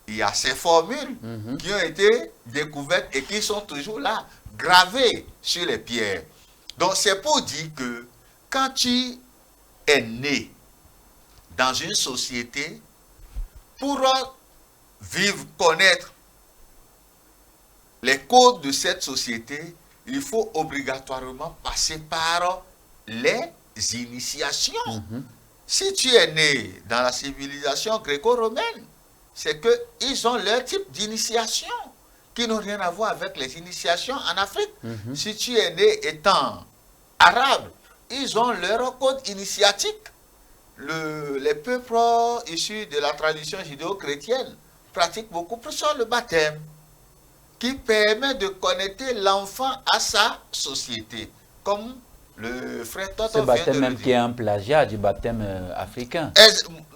il y a ces formules qui ont été découvertes et qui sont toujours là, gravées sur les pierres. Donc c'est pour dire que quand tu es né dans une société, pour vivre, connaître les codes de cette société, il faut obligatoirement passer par les initiations. Si tu es né dans la civilisation gréco-romaine, c'est qu'ils ont leur type d'initiation qui n'ont rien à voir avec les initiations en Afrique. Si tu es né étant arabe, ils ont leur code initiatique. Les peuples issus de la tradition judéo-chrétienne pratiquent beaucoup plus sur le baptême, qui permet de connecter l'enfant à sa société, comme le frère Toto vient de le dire. Ce baptême même qui est un plagiat du baptême africain.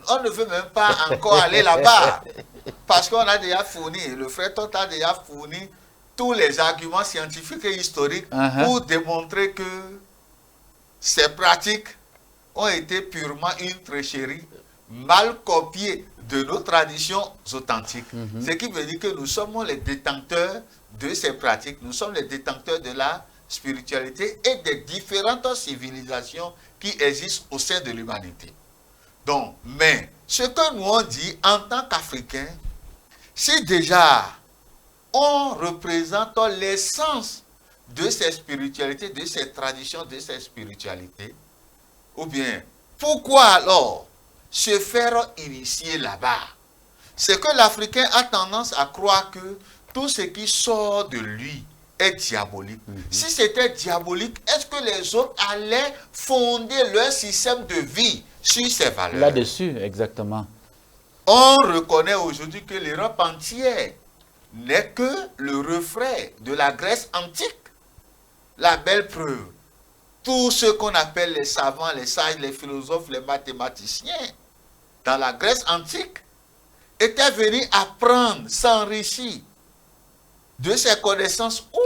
On ne veut même pas encore aller là-bas, parce qu'on a déjà fourni, le frère Toto a déjà fourni tous les arguments scientifiques et historiques pour démontrer que ces pratiques ont été purement une tricherie mal copié de nos traditions authentiques. Ce qui veut dire que nous sommes les détenteurs de ces pratiques, nous sommes les détenteurs de la spiritualité et des différentes civilisations qui existent au sein de l'humanité. Donc, mais ce que nous on dit en tant qu'Africains, si déjà on représente l'essence de ces spiritualités, de ces traditions, de ces spiritualités, ou bien pourquoi alors se faire initier là-bas? C'est que l'Africain a tendance à croire que tout ce qui sort de lui est diabolique. Si c'était diabolique, est-ce que les autres allaient fonder leur système de vie sur ces valeurs? Là-dessus, exactement. On reconnaît aujourd'hui que l'Europe entière n'est que le reflet de la Grèce antique. La belle preuve, tous ceux qu'on appelle les savants, les sages, les philosophes, les mathématiciens, dans la Grèce antique, étaient venus apprendre, s'enrichir de ces connaissances où?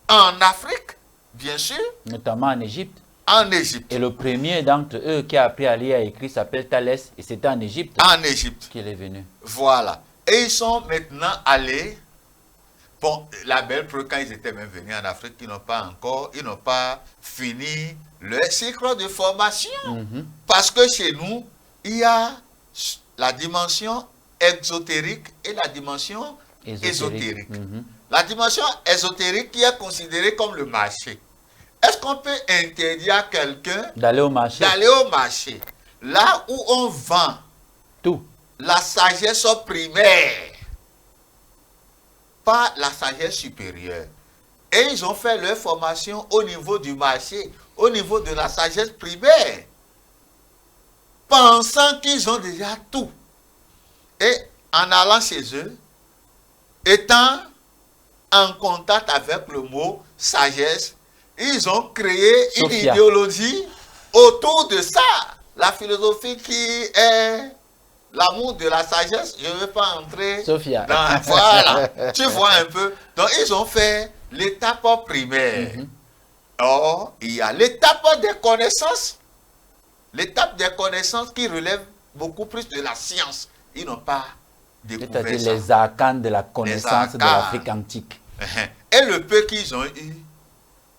En Afrique, bien sûr. Notamment en Égypte. En Égypte. Et le premier d'entre eux qui a appris à lire et à écrire s'appelle Thalès, et c'était en Égypte. En Égypte. Qu'il est venu. Voilà. Et ils sont maintenant allés. Bon, la belle preuve, quand ils étaient même venus en Afrique, ils n'ont pas fini leur cycle de formation. Parce que chez nous, il y a la dimension exotérique et la dimension ésotérique. La dimension ésotérique qui est considérée comme le marché. Est-ce qu'on peut interdire à quelqu'un d'aller au marché? D'aller au marché, là où on vend tout, la sagesse primaire, pas la sagesse supérieure. Et ils ont fait leur formation au niveau du marché, au niveau de la sagesse primaire, pensant qu'ils ont déjà tout. Et en allant chez eux, étant en contact avec le mot sagesse, ils ont créé une idéologie autour de ça. La philosophie qui est l'amour de la sagesse, je ne veux pas entrer dans... Voilà, tu vois un peu. Donc, ils ont fait l'étape primaire. Or, il y a l'étape des connaissances. L'étape des connaissances qui relève beaucoup plus de la science. Ils n'ont pas découvert ça. C'est-à-dire les arcanes de la connaissance de l'Afrique antique. Et le peu qu'ils ont eu,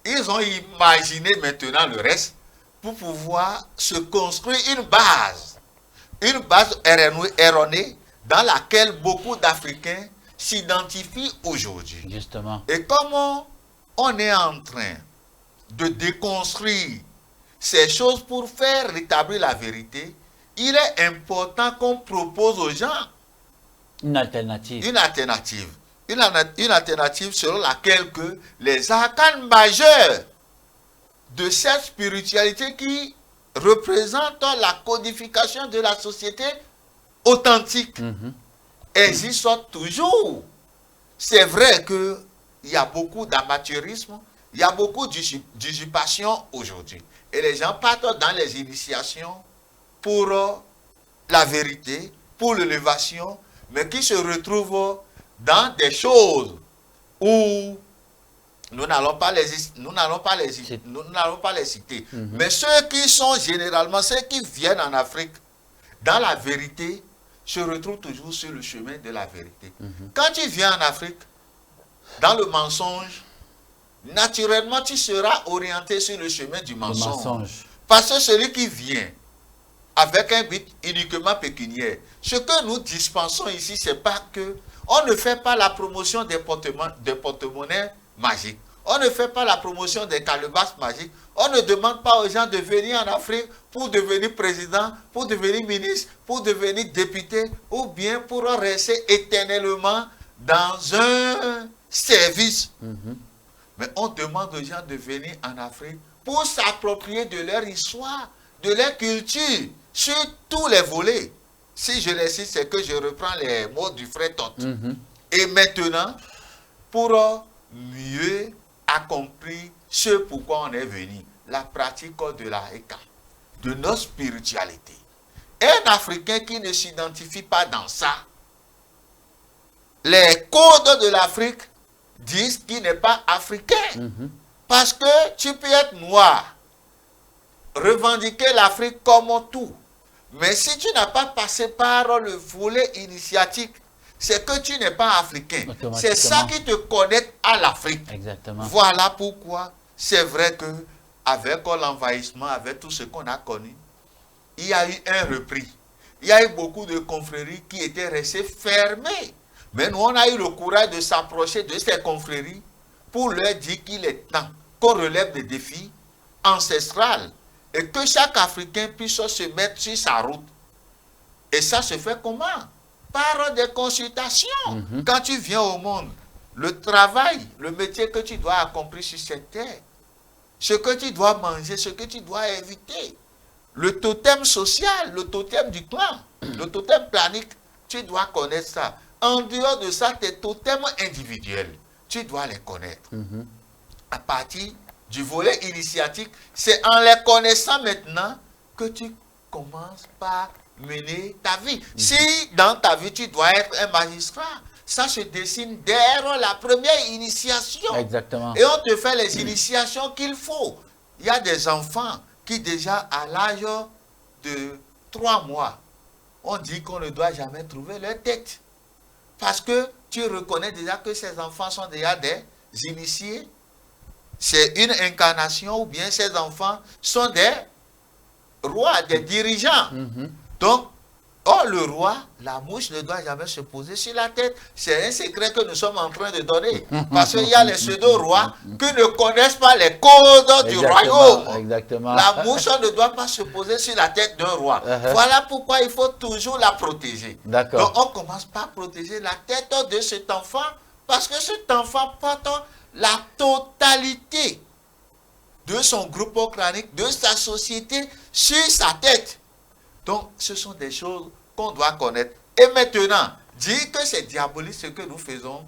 ils ont imaginé maintenant le reste pour pouvoir se construire une base erronée dans laquelle beaucoup d'Africains s'identifient aujourd'hui. Justement. Et comme on est en train de déconstruire ces choses pour faire rétablir la vérité, il est important qu'on propose aux gens une alternative. Une alternative. Une alternative selon laquelle que les arcanes majeurs de cette spiritualité qui représente la codification de la société authentique existent toujours. C'est vrai qu'il y a beaucoup d'amateurisme, il y a beaucoup d'usurpation aujourd'hui. Et les gens partent dans les initiations pour la vérité, pour l'élévation, mais qui se retrouvent dans des choses où nous n'allons pas les citer. Mais ceux qui sont généralement, ceux qui viennent en Afrique, dans la vérité, se retrouvent toujours sur le chemin de la vérité. Quand tu viens en Afrique, dans le mensonge, naturellement, tu seras orienté sur le chemin du mensonge. Parce que celui qui vient avec un but uniquement pécuniaire, ce que nous dispensons ici, c'est pas que on ne fait pas la promotion des porte-monnaies magiques. On ne fait pas la promotion des calebasses magiques. On ne demande pas aux gens de venir en Afrique pour devenir président, pour devenir ministre, pour devenir député, ou bien pour rester éternellement dans un service. Mais on demande aux gens de venir en Afrique pour s'approprier de leur histoire, de leur culture, sur tous les volets. Si je les cite, c'est que je reprends les mots du frère Tot. Et maintenant, pour mieux accomplir ce pourquoi on est venu, la pratique de la Eka, de notre spiritualité. Un Africain qui ne s'identifie pas dans ça, les codes de l'Afrique disent qu'il n'est pas africain. Parce que tu peux être noir, revendiquer l'Afrique comme tout, Mais si tu n'as pas passé par le volet initiatique, c'est que tu n'es pas africain. C'est ça qui te connecte à l'Afrique. Exactement. Voilà pourquoi c'est vrai que avec l'envahissement, avec tout ce qu'on a connu, il y a eu un repris. Il y a eu beaucoup de confréries qui étaient restées fermées. Mais nous, on a eu le courage de s'approcher de ces confréries pour leur dire qu'il est temps qu'on relève des défis ancestraux et que chaque Africain puisse se mettre sur sa route. Et ça se fait comment? Par des consultations. Quand tu viens au monde, le travail, le métier que tu dois accomplir sur cette terre, ce que tu dois manger, ce que tu dois éviter, le totem social, le totem du clan, le totem planique, tu dois connaître ça. En dehors de ça, tes totems individuels, tu dois les connaître. À partir du volet initiatique, c'est en les connaissant maintenant que tu commences par mener ta vie. Si dans ta vie, tu dois être un magistrat, ça se dessine dès la première initiation. Exactement. Et on te fait les initiations qu'il faut. Il y a des enfants qui déjà à l'âge de 3 mois, on dit qu'on ne doit jamais trouver leur tête. Parce que tu reconnais déjà que ces enfants sont déjà des initiés. C'est une incarnation ou bien ces enfants sont des rois, des dirigeants. Donc, le roi, la mouche ne doit jamais se poser sur la tête. C'est un secret que nous sommes en train de donner. Parce qu'il y a les pseudo-rois qui ne connaissent pas les codes du royaume. Exactement. La mouche ne doit pas se poser sur la tête d'un roi. Voilà pourquoi il faut toujours la protéger. Donc, on commence par protéger la tête de cet enfant parce que cet enfant porte la totalité de son groupe crânique, de sa société sur sa tête. Donc, ce sont des choses qu'on doit connaître. Et maintenant, dire que c'est diabolique ce que nous faisons,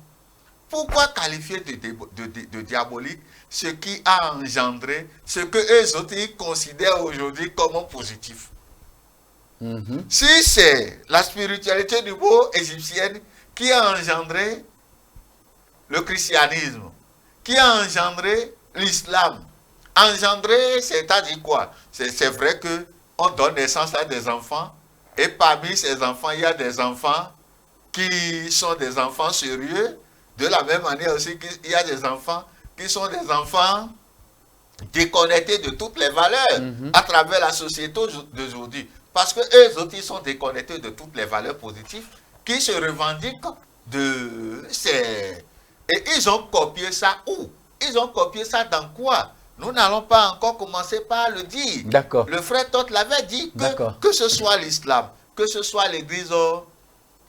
pourquoi qualifier de diabolique ce qui a engendré ce que eux autres considèrent aujourd'hui comme positif? Si c'est la spiritualité du mot égyptienne qui a engendré le christianisme, qui a engendré l'islam, engendré, c'est-à-dire quoi? C'est vrai que on donne naissance à des enfants, et parmi ces enfants, il y a des enfants qui sont des enfants sérieux, de la même manière aussi qu'il y a des enfants qui sont des enfants déconnectés de toutes les valeurs à travers la société d'aujourd'hui. Parce que eux autres, ils sont déconnectés de toutes les valeurs positives qui se revendiquent de ces... Et ils ont copié ça où? Ils ont copié ça dans quoi? Nous n'allons pas encore commencer par le dire. Le frère Toth l'avait dit que ce soit l'islam, que ce soit l'église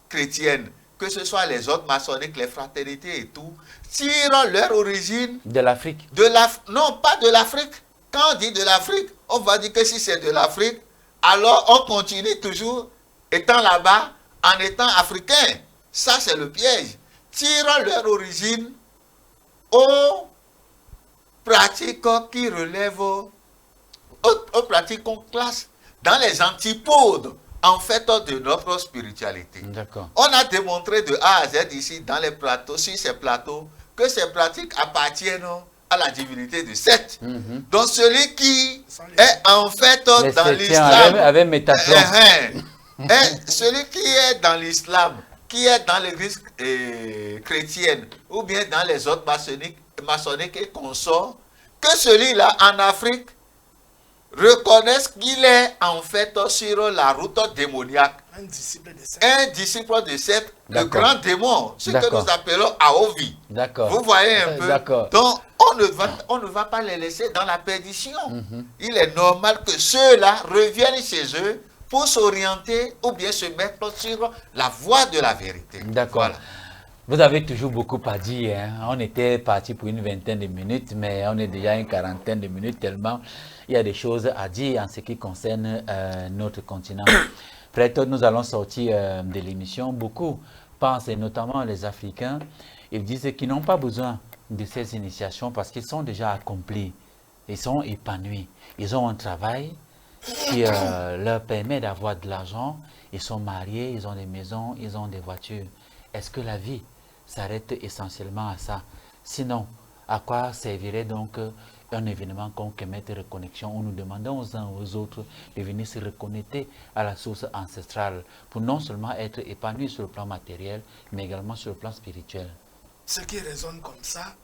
chrétienne, que ce soit les autres maçonniques, les fraternités et tout, tirent leur origine de l'Afrique. Non, pas de l'Afrique. Quand on dit de l'Afrique, on va dire que si c'est de l'Afrique, alors on continue toujours étant là-bas en étant africain. Ça, c'est le piège. Tirent leur origine aux pratiques qui relèvent, aux pratiques qu'on classe dans les antipodes, en fait, de notre spiritualité. On a démontré de A à Z ici, dans les plateaux, sur ces plateaux, que ces pratiques appartiennent à la divinité de Seth. Donc, celui qui est en fait dans l'islam, celui qui est dans l'islam, qui est dans l'église chrétienne, ou bien dans les autres maçonniques et consorts, que celui-là en Afrique reconnaisse qu'il est en fait sur la route démoniaque. Un disciple de Seth, le grand démon, ce que nous appelons Aovi. Vous voyez un peu. Donc, on ne va pas les laisser dans la perdition. Il est normal que ceux-là reviennent chez eux pour s'orienter ou bien se mettre sur la voie de la vérité. Voilà. Vous avez toujours beaucoup à dire. On était parti pour une vingtaine de minutes, mais on est déjà à une quarantaine de minutes tellement il y a des choses à dire en ce qui concerne notre continent. Frère Toth, nous allons sortir de l'émission. Beaucoup pensent, et notamment les Africains, ils disent qu'ils n'ont pas besoin de ces initiations parce qu'ils sont déjà accomplis. Ils sont épanouis. Ils ont un travail qui leur permet d'avoir de l'argent. Ils sont mariés, ils ont des maisons, ils ont des voitures. Est-ce que la vie s'arrête essentiellement à ça? Sinon, à quoi servirait donc un événement comme Kemet Reconnexion, où nous demandons aux uns aux autres de venir se reconnecter à la source ancestrale pour non seulement être épanouis sur le plan matériel, mais également sur le plan spirituel. Ceux qui raisonnent comme ça,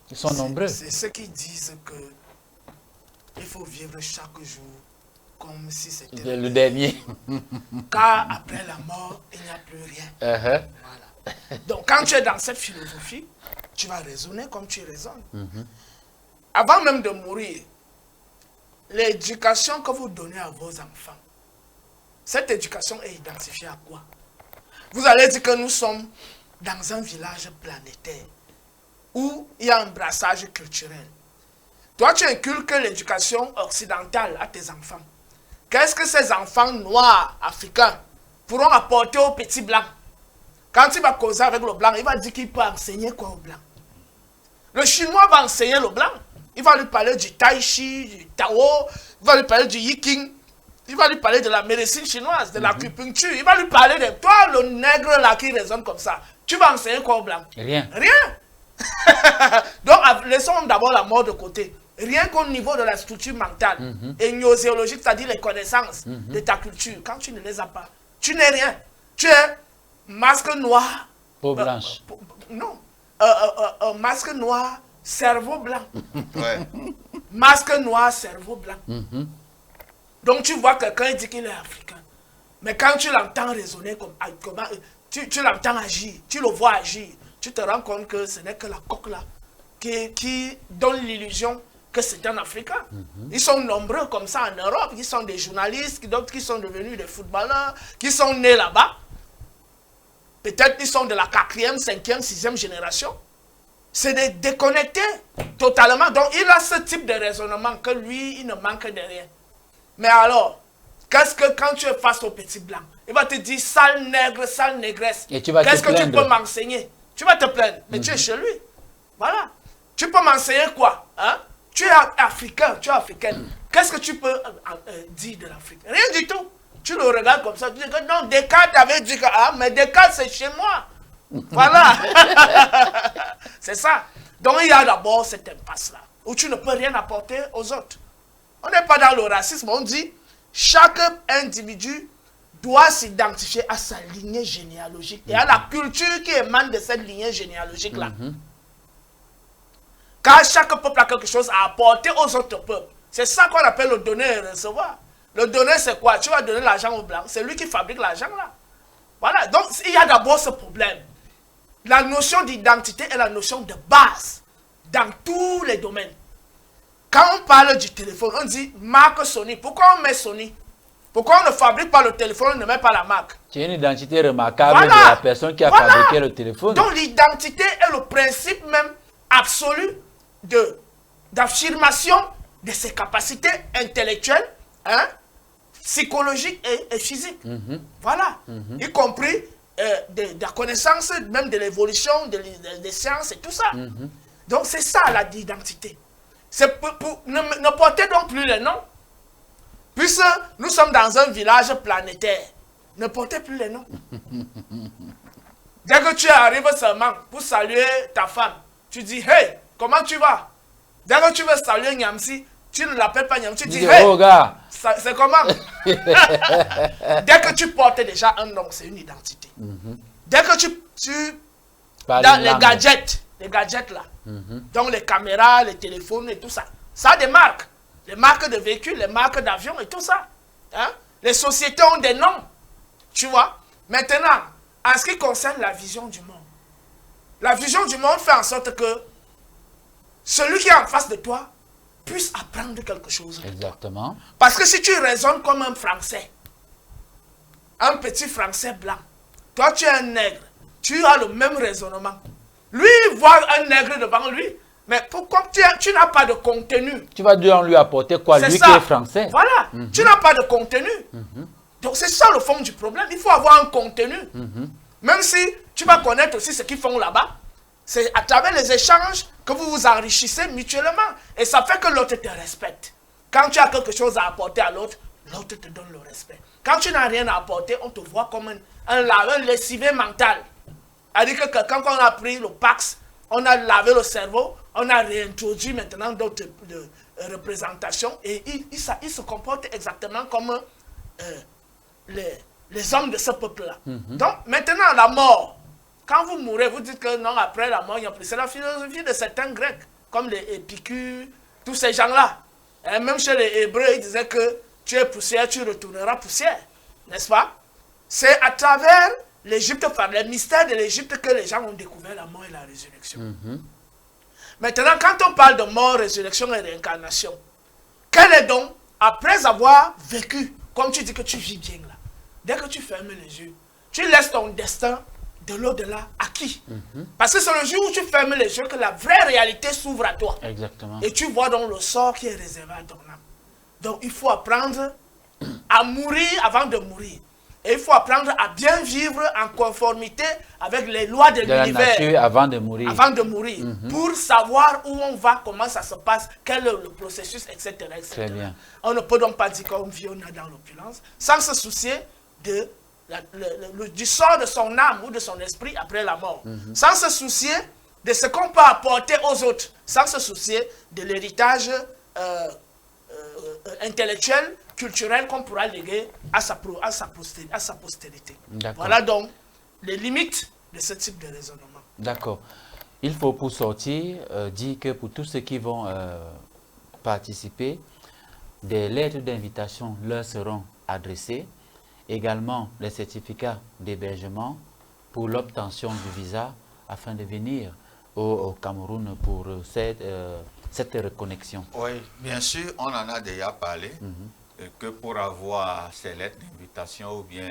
ils sont nombreux. C'est ceux qui disent que il faut vivre chaque jour comme si c'était le dernier. Car après la mort, il n'y a plus rien. Voilà. Donc quand tu es dans cette philosophie, tu vas raisonner comme tu raisonnes. Avant même de mourir, l'éducation que vous donnez à vos enfants, cette éducation est identifiée à quoi? Vous allez dire que nous sommes dans un village planétaire où il y a un brassage culturel. Toi, tu inculques l'éducation occidentale à tes enfants. Qu'est-ce que ces enfants noirs, africains, pourront apporter aux petits blancs? Quand il va causer avec le blanc, il va dire qu'il peut enseigner quoi au blanc? Le chinois va enseigner le blanc. Il va lui parler du tai chi, du tao, il va lui parler du yiking, il va lui parler de la médecine chinoise, de l'acupuncture, il va lui parler de toi, le nègre là qui raisonne comme ça. Tu vas enseigner quoi au blanc? Rien. Rien. Donc, laissons d'abord la mort de côté. Rien qu'au niveau de la structure mentale et gnoséologique, c'est-à-dire les connaissances de ta culture, quand tu ne les as pas, tu n'es rien. Tu es masque noir. Peau blanche. Non. Masque noir, cerveau blanc. Ouais. Masque noir, cerveau blanc. Donc tu vois quelqu'un dit qu'il est africain. Mais quand tu l'entends raisonner, tu l'entends agir, tu le vois agir, tu te rends compte que ce n'est que la coque là qui donne l'illusion que c'est un Africain. Ils sont nombreux comme ça en Europe, qui sont des journalistes, d'autres qui sont devenus des footballeurs, qui sont nés là-bas. Peut-être qu'ils sont de la 4e, 5e, 6e génération. C'est des déconnectés totalement. Donc il a ce type de raisonnement que lui, il ne manque de rien. Mais alors, qu'est-ce que quand tu es face au petit blanc, il va te dire sale nègre, sale négresse. Qu'est-ce que tu peux m'enseigner? Tu vas te plaindre, mais tu es chez lui. Voilà. Tu peux m'enseigner quoi? Hein? Tu es africain, tu es africaine. Qu'est-ce que tu peux dire de l'Afrique? Rien du tout. Tu le regardes comme ça, tu dis que non, Descartes avait dit que, ah, mais Descartes c'est chez moi. Voilà. C'est ça. Donc il y a d'abord cette impasse-là, où tu ne peux rien apporter aux autres. On n'est pas dans le racisme, on dit, chaque individu doit s'identifier à sa lignée généalogique et à la culture qui émane de cette lignée généalogique-là. Car chaque peuple a quelque chose à apporter aux autres peuples. C'est ça qu'on appelle le donner et recevoir. Le donner, c'est quoi? Tu vas donner l'argent au blanc. C'est lui qui fabrique l'argent là. Voilà. Donc, il y a d'abord ce problème. La notion d'identité est la notion de base dans tous les domaines. Quand on parle du téléphone, on dit marque Sony. Pourquoi on met Sony? Pourquoi on ne fabrique pas le téléphone, on ne met pas la marque? C'est une identité remarquable de la personne qui a fabriqué le téléphone. Donc, l'identité est le principe même absolu d'affirmation de ses capacités intellectuelles, hein, psychologiques et physiques. Voilà. Y compris de la connaissance, même de l'évolution, des sciences et tout ça. Donc c'est ça l'identité. C'est pour ne portez donc plus les noms. Puisque nous sommes dans un village planétaire, ne portez plus les noms. Dès que tu arrives seulement pour saluer ta femme, tu dis « Hey, comment tu vas ?» Dès que tu veux saluer Nyamsi, tu ne l'appelles pas Nyamsi, tu dis « Hey, oh, gars, c'est comment ?» Dès que tu portes déjà un nom, c'est une identité. Dès que tu dans les gadgets là, donc les caméras, les téléphones et tout ça, ça a des marques. Les marques de véhicules, les marques d'avions et tout ça. Hein? Les sociétés ont des noms. Tu vois? Maintenant, en ce qui concerne la vision du monde, la vision du monde fait en sorte que celui qui est en face de toi puisse apprendre quelque chose. Exactement. Parce que si tu raisonnes comme un Français, un petit Français blanc, toi tu es un nègre, tu as le même raisonnement. Lui, il voit un nègre devant lui, mais pourquoi tu n'as pas de contenu? Tu vas devoir lui apporter quoi? Lui ça. Qui est français. Voilà, tu n'as pas de contenu. Donc c'est ça le fond du problème, il faut avoir un contenu. Même si tu vas connaître aussi ce qu'ils font là-bas, c'est à travers les échanges que vous vous enrichissez mutuellement. Et ça fait que l'autre te respecte. Quand tu as quelque chose à apporter à l'autre, l'autre te donne le respect. Quand tu n'as rien à apporter, on te voit comme un lessivé mental. C'est-à-dire que quand on a pris le Pax, on a lavé le cerveau, On a réintroduit maintenant d'autres représentations et ils se comportent exactement comme les hommes de ce peuple-là. Donc, maintenant, la mort, quand vous mourrez, vous dites que non, après la mort, il n'y a plus. C'est la philosophie de certains Grecs, comme les Épicures, tous ces gens-là. Et même chez les Hébreux, ils disaient que tu es poussière, tu retourneras poussière. N'est-ce pas? C'est à travers l'Égypte, par les mystères de l'Égypte, que les gens ont découvert la mort et la résurrection. Maintenant, quand on parle de mort, résurrection et réincarnation, quel est donc, après avoir vécu, comme tu dis que tu vis bien là, dès que tu fermes les yeux, tu laisses ton destin de l'au-delà à qui? Parce que c'est le jour où tu fermes les yeux que la vraie réalité s'ouvre à toi. Exactement. Et tu vois donc le sort qui est réservé à ton âme. Donc il faut apprendre à mourir avant de mourir. Et il faut apprendre à bien vivre en conformité avec les lois de l'univers. Avant de mourir. Avant de mourir. Pour savoir où on va, comment ça se passe, quel est le processus, etc. etc. Très bien. On ne peut donc pas dire qu'on vit, on est dans l'opulence, sans se soucier de du sort de son âme ou de son esprit après la mort. Sans se soucier de ce qu'on peut apporter aux autres. Sans se soucier de l'héritage intellectuel, culturel qu'on pourra léguer à sa postérité. Voilà donc les limites de ce type de raisonnement. D'accord. Il faut pour sortir dire que pour tous ceux qui vont participer, des lettres d'invitation leur seront adressées. Également les certificats d'hébergement pour l'obtention du visa afin de venir au Cameroun pour cette reconnexion. Oui, bien sûr, on en a déjà parlé, que pour avoir ces lettres d'invitation ou bien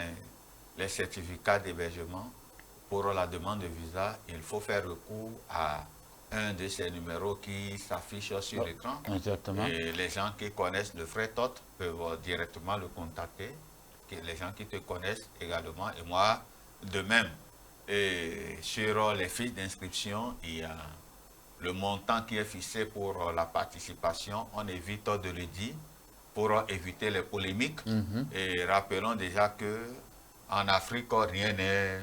les certificats d'hébergement pour la demande de visa, il faut faire recours à un de ces numéros qui s'affiche sur l'écran. Exactement. Et les gens qui connaissent le frère Toth peuvent directement le contacter. Les gens qui te connaissent également, et moi de même. Et sur les fiches d'inscription, il y a le montant qui est fixé pour la participation. On évite de le dire pour éviter les polémiques. Et rappelons déjà que en Afrique, rien n'est...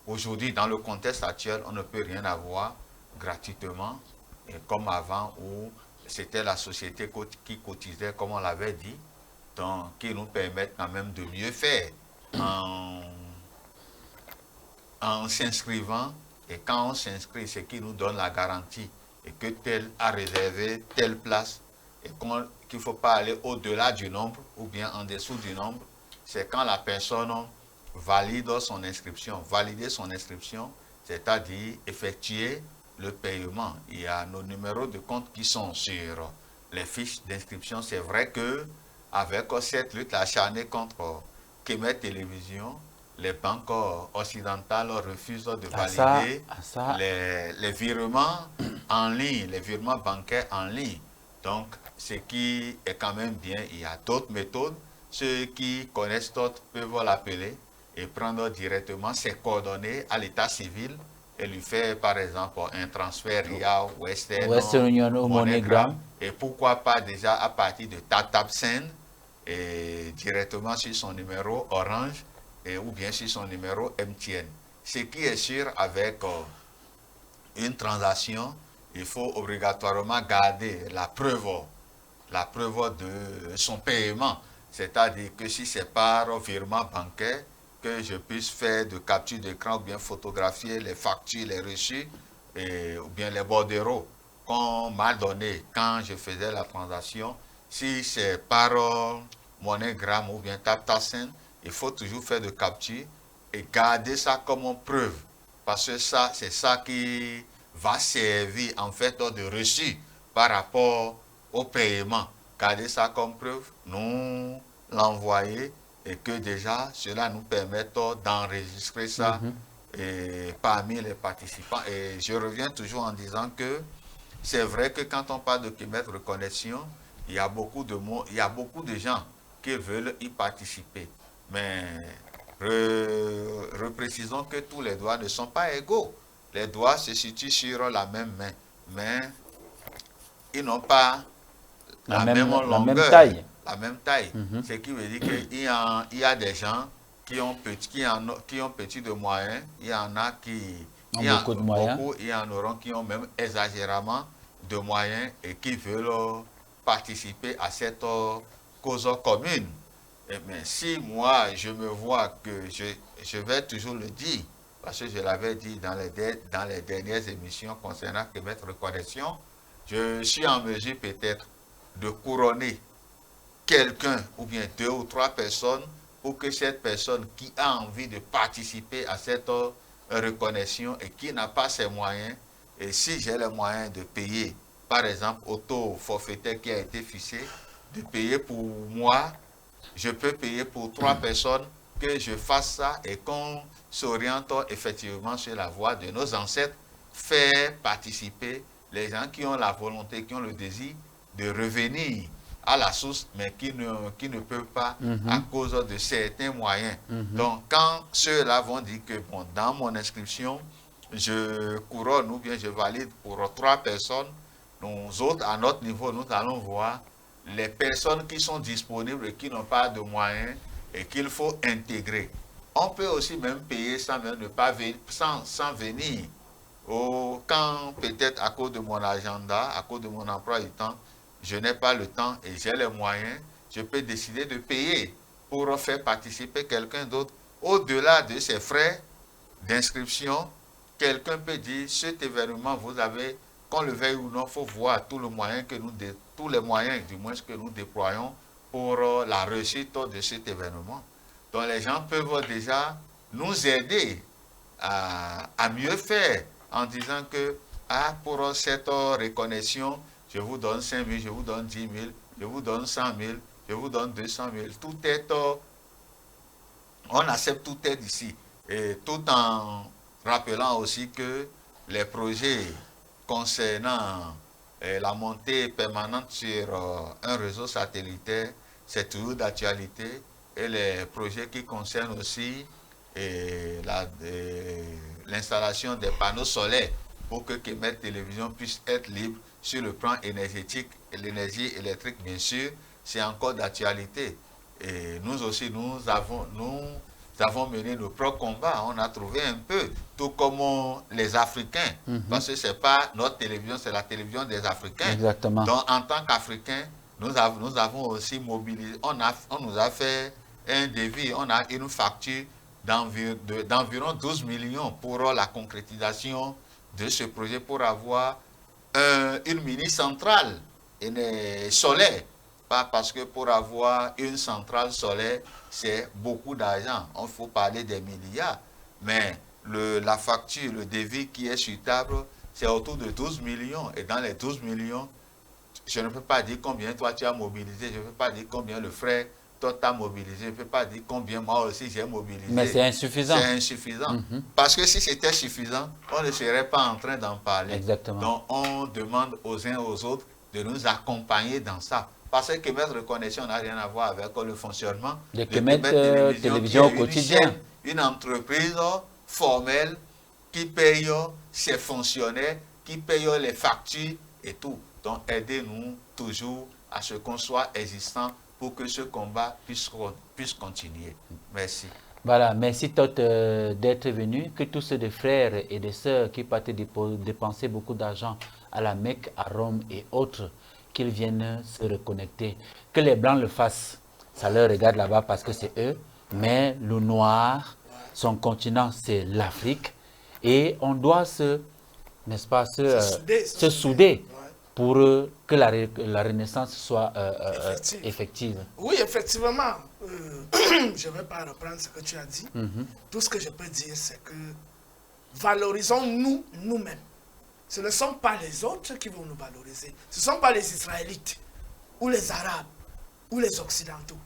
Aujourd'hui, dans le contexte actuel, on ne peut rien avoir gratuitement, et comme avant où c'était la société qui cotisait, comme on l'avait dit. Donc, qui nous permettent quand même de mieux faire en s'inscrivant. Et quand on s'inscrit, c'est qui nous donne la garantie et que tel a réservé telle place et qu'il ne faut pas aller au-delà du nombre ou bien en dessous du nombre. C'est quand la personne valide son inscription. Valider son inscription, c'est-à-dire effectuer le paiement. Il y a nos numéros de compte qui sont sur les fiches d'inscription. C'est vrai que avec cette lutte acharnée contre Kemet Télévision, les banques occidentales refusent de valider les virements en ligne, les virements bancaires en ligne. Donc, ce qui est quand même bien, il y a d'autres méthodes. Ceux qui connaissent d'autres peuvent l'appeler et prendre directement ses coordonnées à l'état civil et lui faire, par exemple, un transfert RIA, Western Union, MoneyGram. Et pourquoi pas déjà à partir de TapTapSend et directement sur son numéro Orange ou bien sur son numéro MTN. Ce qui est sûr, avec une transaction, il faut obligatoirement garder la preuve de son paiement. C'est-à-dire que si c'est par virement bancaire, que je puisse faire de capture d'écran ou bien photographier les factures, les reçus ou bien les bordereaux qu'on m'a donné quand je faisais la transaction. Si c'est par MoneyGram ou bien TapTapSend, il faut toujours faire de capture et garder ça comme preuve. Parce que ça, c'est ça qui va servir en fait de reçu par rapport au paiement. Garder ça comme preuve, nous l'envoyer et que déjà cela nous permette d'enregistrer ça parmi les participants. Et je reviens toujours en disant que c'est vrai que quand on parle de Kemet Reconnexion, il y a beaucoup de gens qui veulent y participer. Mais reprécisons que tous les doigts ne sont pas égaux. Les doigts se situent sur la même main, mais ils n'ont pas la même longueur, la même taille. Ce qui veut dire qu'il y a des gens qui ont petit de moyens, il y en a qui ont beaucoup, il y en auront qui ont même exagérément de moyens et qui veulent participer à cette cause commune. Mais si moi, je me vois que je vais toujours le dire, parce que je l'avais dit dans les dernières émissions concernant Kemet Reconnexion, je suis en mesure peut-être de couronner quelqu'un ou bien 2 ou 3 personnes pour que cette personne qui a envie de participer à cette reconnexion et qui n'a pas ses moyens, et si j'ai les moyens de payer, par exemple, au taux forfaitaire qui a été fixé, de payer pour moi, je peux payer pour 3 personnes, que je fasse ça et qu'on s'oriente effectivement sur la voie de nos ancêtres, faire participer les gens qui ont la volonté, qui ont le désir de revenir à la source, mais qui ne peuvent pas à cause de certains moyens. Donc, quand ceux-là vont dire que, bon, dans mon inscription, je couronne ou bien je valide pour 3 personnes, nous autres, à notre niveau, nous allons voir les personnes qui sont disponibles et qui n'ont pas de moyens et qu'il faut intégrer. On peut aussi même payer sans même ne pas venir, sans venir. Quand peut-être à cause de mon agenda, à cause de mon emploi du temps, je n'ai pas le temps et j'ai les moyens, je peux décider de payer pour faire participer quelqu'un d'autre. Au-delà de ces frais d'inscription, quelqu'un peut dire, cet événement, vous avez, qu'on le veuille ou non, il faut voir tous les moyens du moins que nous déployons pour la réussite de cet événement. Donc les gens peuvent déjà nous aider à mieux faire en disant que pour cette reconnexion, je vous donne 5 000, je vous donne 10 000, je vous donne 100 000, je vous donne 200 000. Tout est, on accepte tout aide ici. Et tout en rappelant aussi que les projets concernant la montée permanente sur un réseau satellitaire, c'est toujours d'actualité. Et les projets qui concernent aussi l'installation des panneaux solaires pour que Kemet Télévision puisse être libre sur le plan énergétique et l'énergie électrique, bien sûr, c'est encore d'actualité. Et nous aussi, nous avons mené nos propres combats. On a trouvé un peu, tout comme les Africains, parce que ce n'est pas notre télévision, c'est la télévision des Africains. Exactement. Donc, en tant qu'Africains, nous avons aussi mobilisé, on nous a fait un devis, on a une facture d'environ 12 millions pour la concrétisation de ce projet, pour avoir une mini-centrale solaire. Pas parce que pour avoir une centrale solaire, c'est beaucoup d'argent. Il faut parler des milliards. Mais la facture, le devis qui est sur table, c'est autour de 12 millions. Et dans les 12 millions, je ne peux pas dire combien toi tu as mobilisé, je ne peux pas dire combien le frère toi tu as mobilisé, je ne peux pas dire combien moi aussi j'ai mobilisé. Mais c'est insuffisant. C'est insuffisant. Parce que si c'était suffisant, on ne serait pas en train d'en parler. Exactement. Donc on demande aux uns aux autres de nous accompagner dans ça. Parce que Kemet Reconnexion n'a rien à voir avec le fonctionnement de Kemet Télévision au quotidien. Une entreprise formelle qui paye ses fonctionnaires, qui paye les factures et tout. Donc aidez-nous toujours à ce qu'on soit existant pour que ce combat puisse continuer. Merci. Voilà, merci d'être venu. Que tous ces frères et des sœurs qui partent dépenser beaucoup d'argent à la Mecque, à Rome et autres, qu'ils viennent se reconnecter. Que les Blancs le fassent, ça leur regarde là-bas parce que c'est eux, mais le Noir, son continent, c'est l'Afrique, et on doit n'est-ce pas, se souder pour que la renaissance soit effective. Oui, effectivement. Je ne vais pas reprendre ce que tu as dit. Tout ce que je peux dire, c'est que valorisons nous-mêmes. Ce ne sont pas les autres qui vont nous valoriser. Ce ne sont pas les Israélites, ou les Arabes, ou les Occidentaux,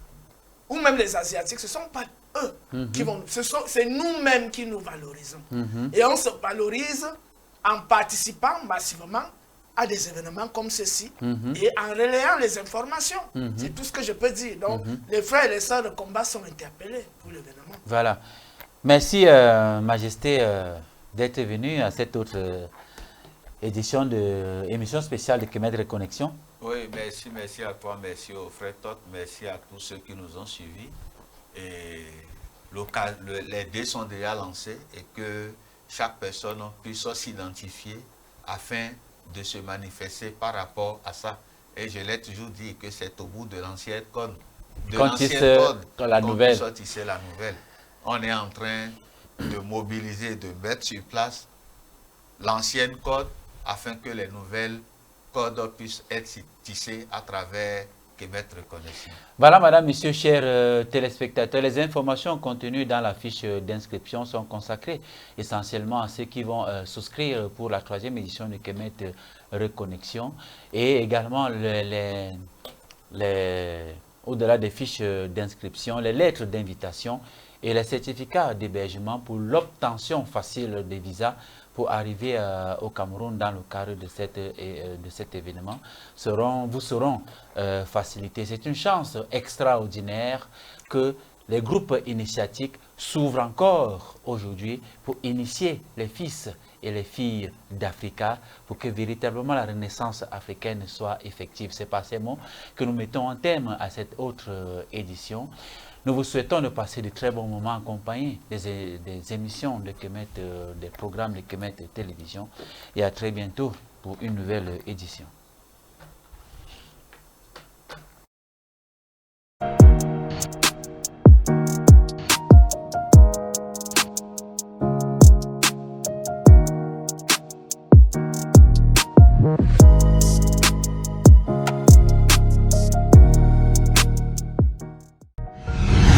ou même les Asiatiques. Ce ne sont pas eux qui vont nous... C'est nous-mêmes qui nous valorisons. Et on se valorise en participant massivement à des événements comme ceci et en relayant les informations. C'est tout ce que je peux dire. Donc, les frères et les sœurs de combat sont interpellés pour l'événement. Voilà. Merci, Majesté, d'être venu à cette autre édition de émission spéciale de Kemet Reconnexion. Oui, merci à toi, merci aux frères Tot, merci à tous ceux qui nous ont suivis. Et les dés sont déjà lancés et que chaque personne puisse s'identifier afin de se manifester par rapport à ça. Et je l'ai toujours dit que c'est au bout de l'ancienne code. Quand la nouvelle. Sortissait la nouvelle. On est en train de mobiliser, de mettre sur place l'ancienne code afin que les nouvelles codes puissent être tissées à travers Kemet Reconnexion. Voilà, madame, monsieur, chers téléspectateurs, les informations contenues dans la fiche d'inscription sont consacrées essentiellement à ceux qui vont souscrire pour la 3e édition de Kemet Reconnexion et également au-delà des fiches d'inscription, les lettres d'invitation et les certificats d'hébergement pour l'obtention facile des visas pour arriver au Cameroun dans le cadre de cet événement vous seront facilités. C'est une chance extraordinaire que les groupes initiatiques s'ouvrent encore aujourd'hui pour initier les fils et les filles d'Africa pour que véritablement la renaissance africaine soit effective. C'est par ces mots que nous mettons en terme à cette autre édition. Nous vous souhaitons de passer de très bons moments accompagnés des émissions de Kemet, des programmes de Kemet Télévision et à très bientôt pour une nouvelle édition.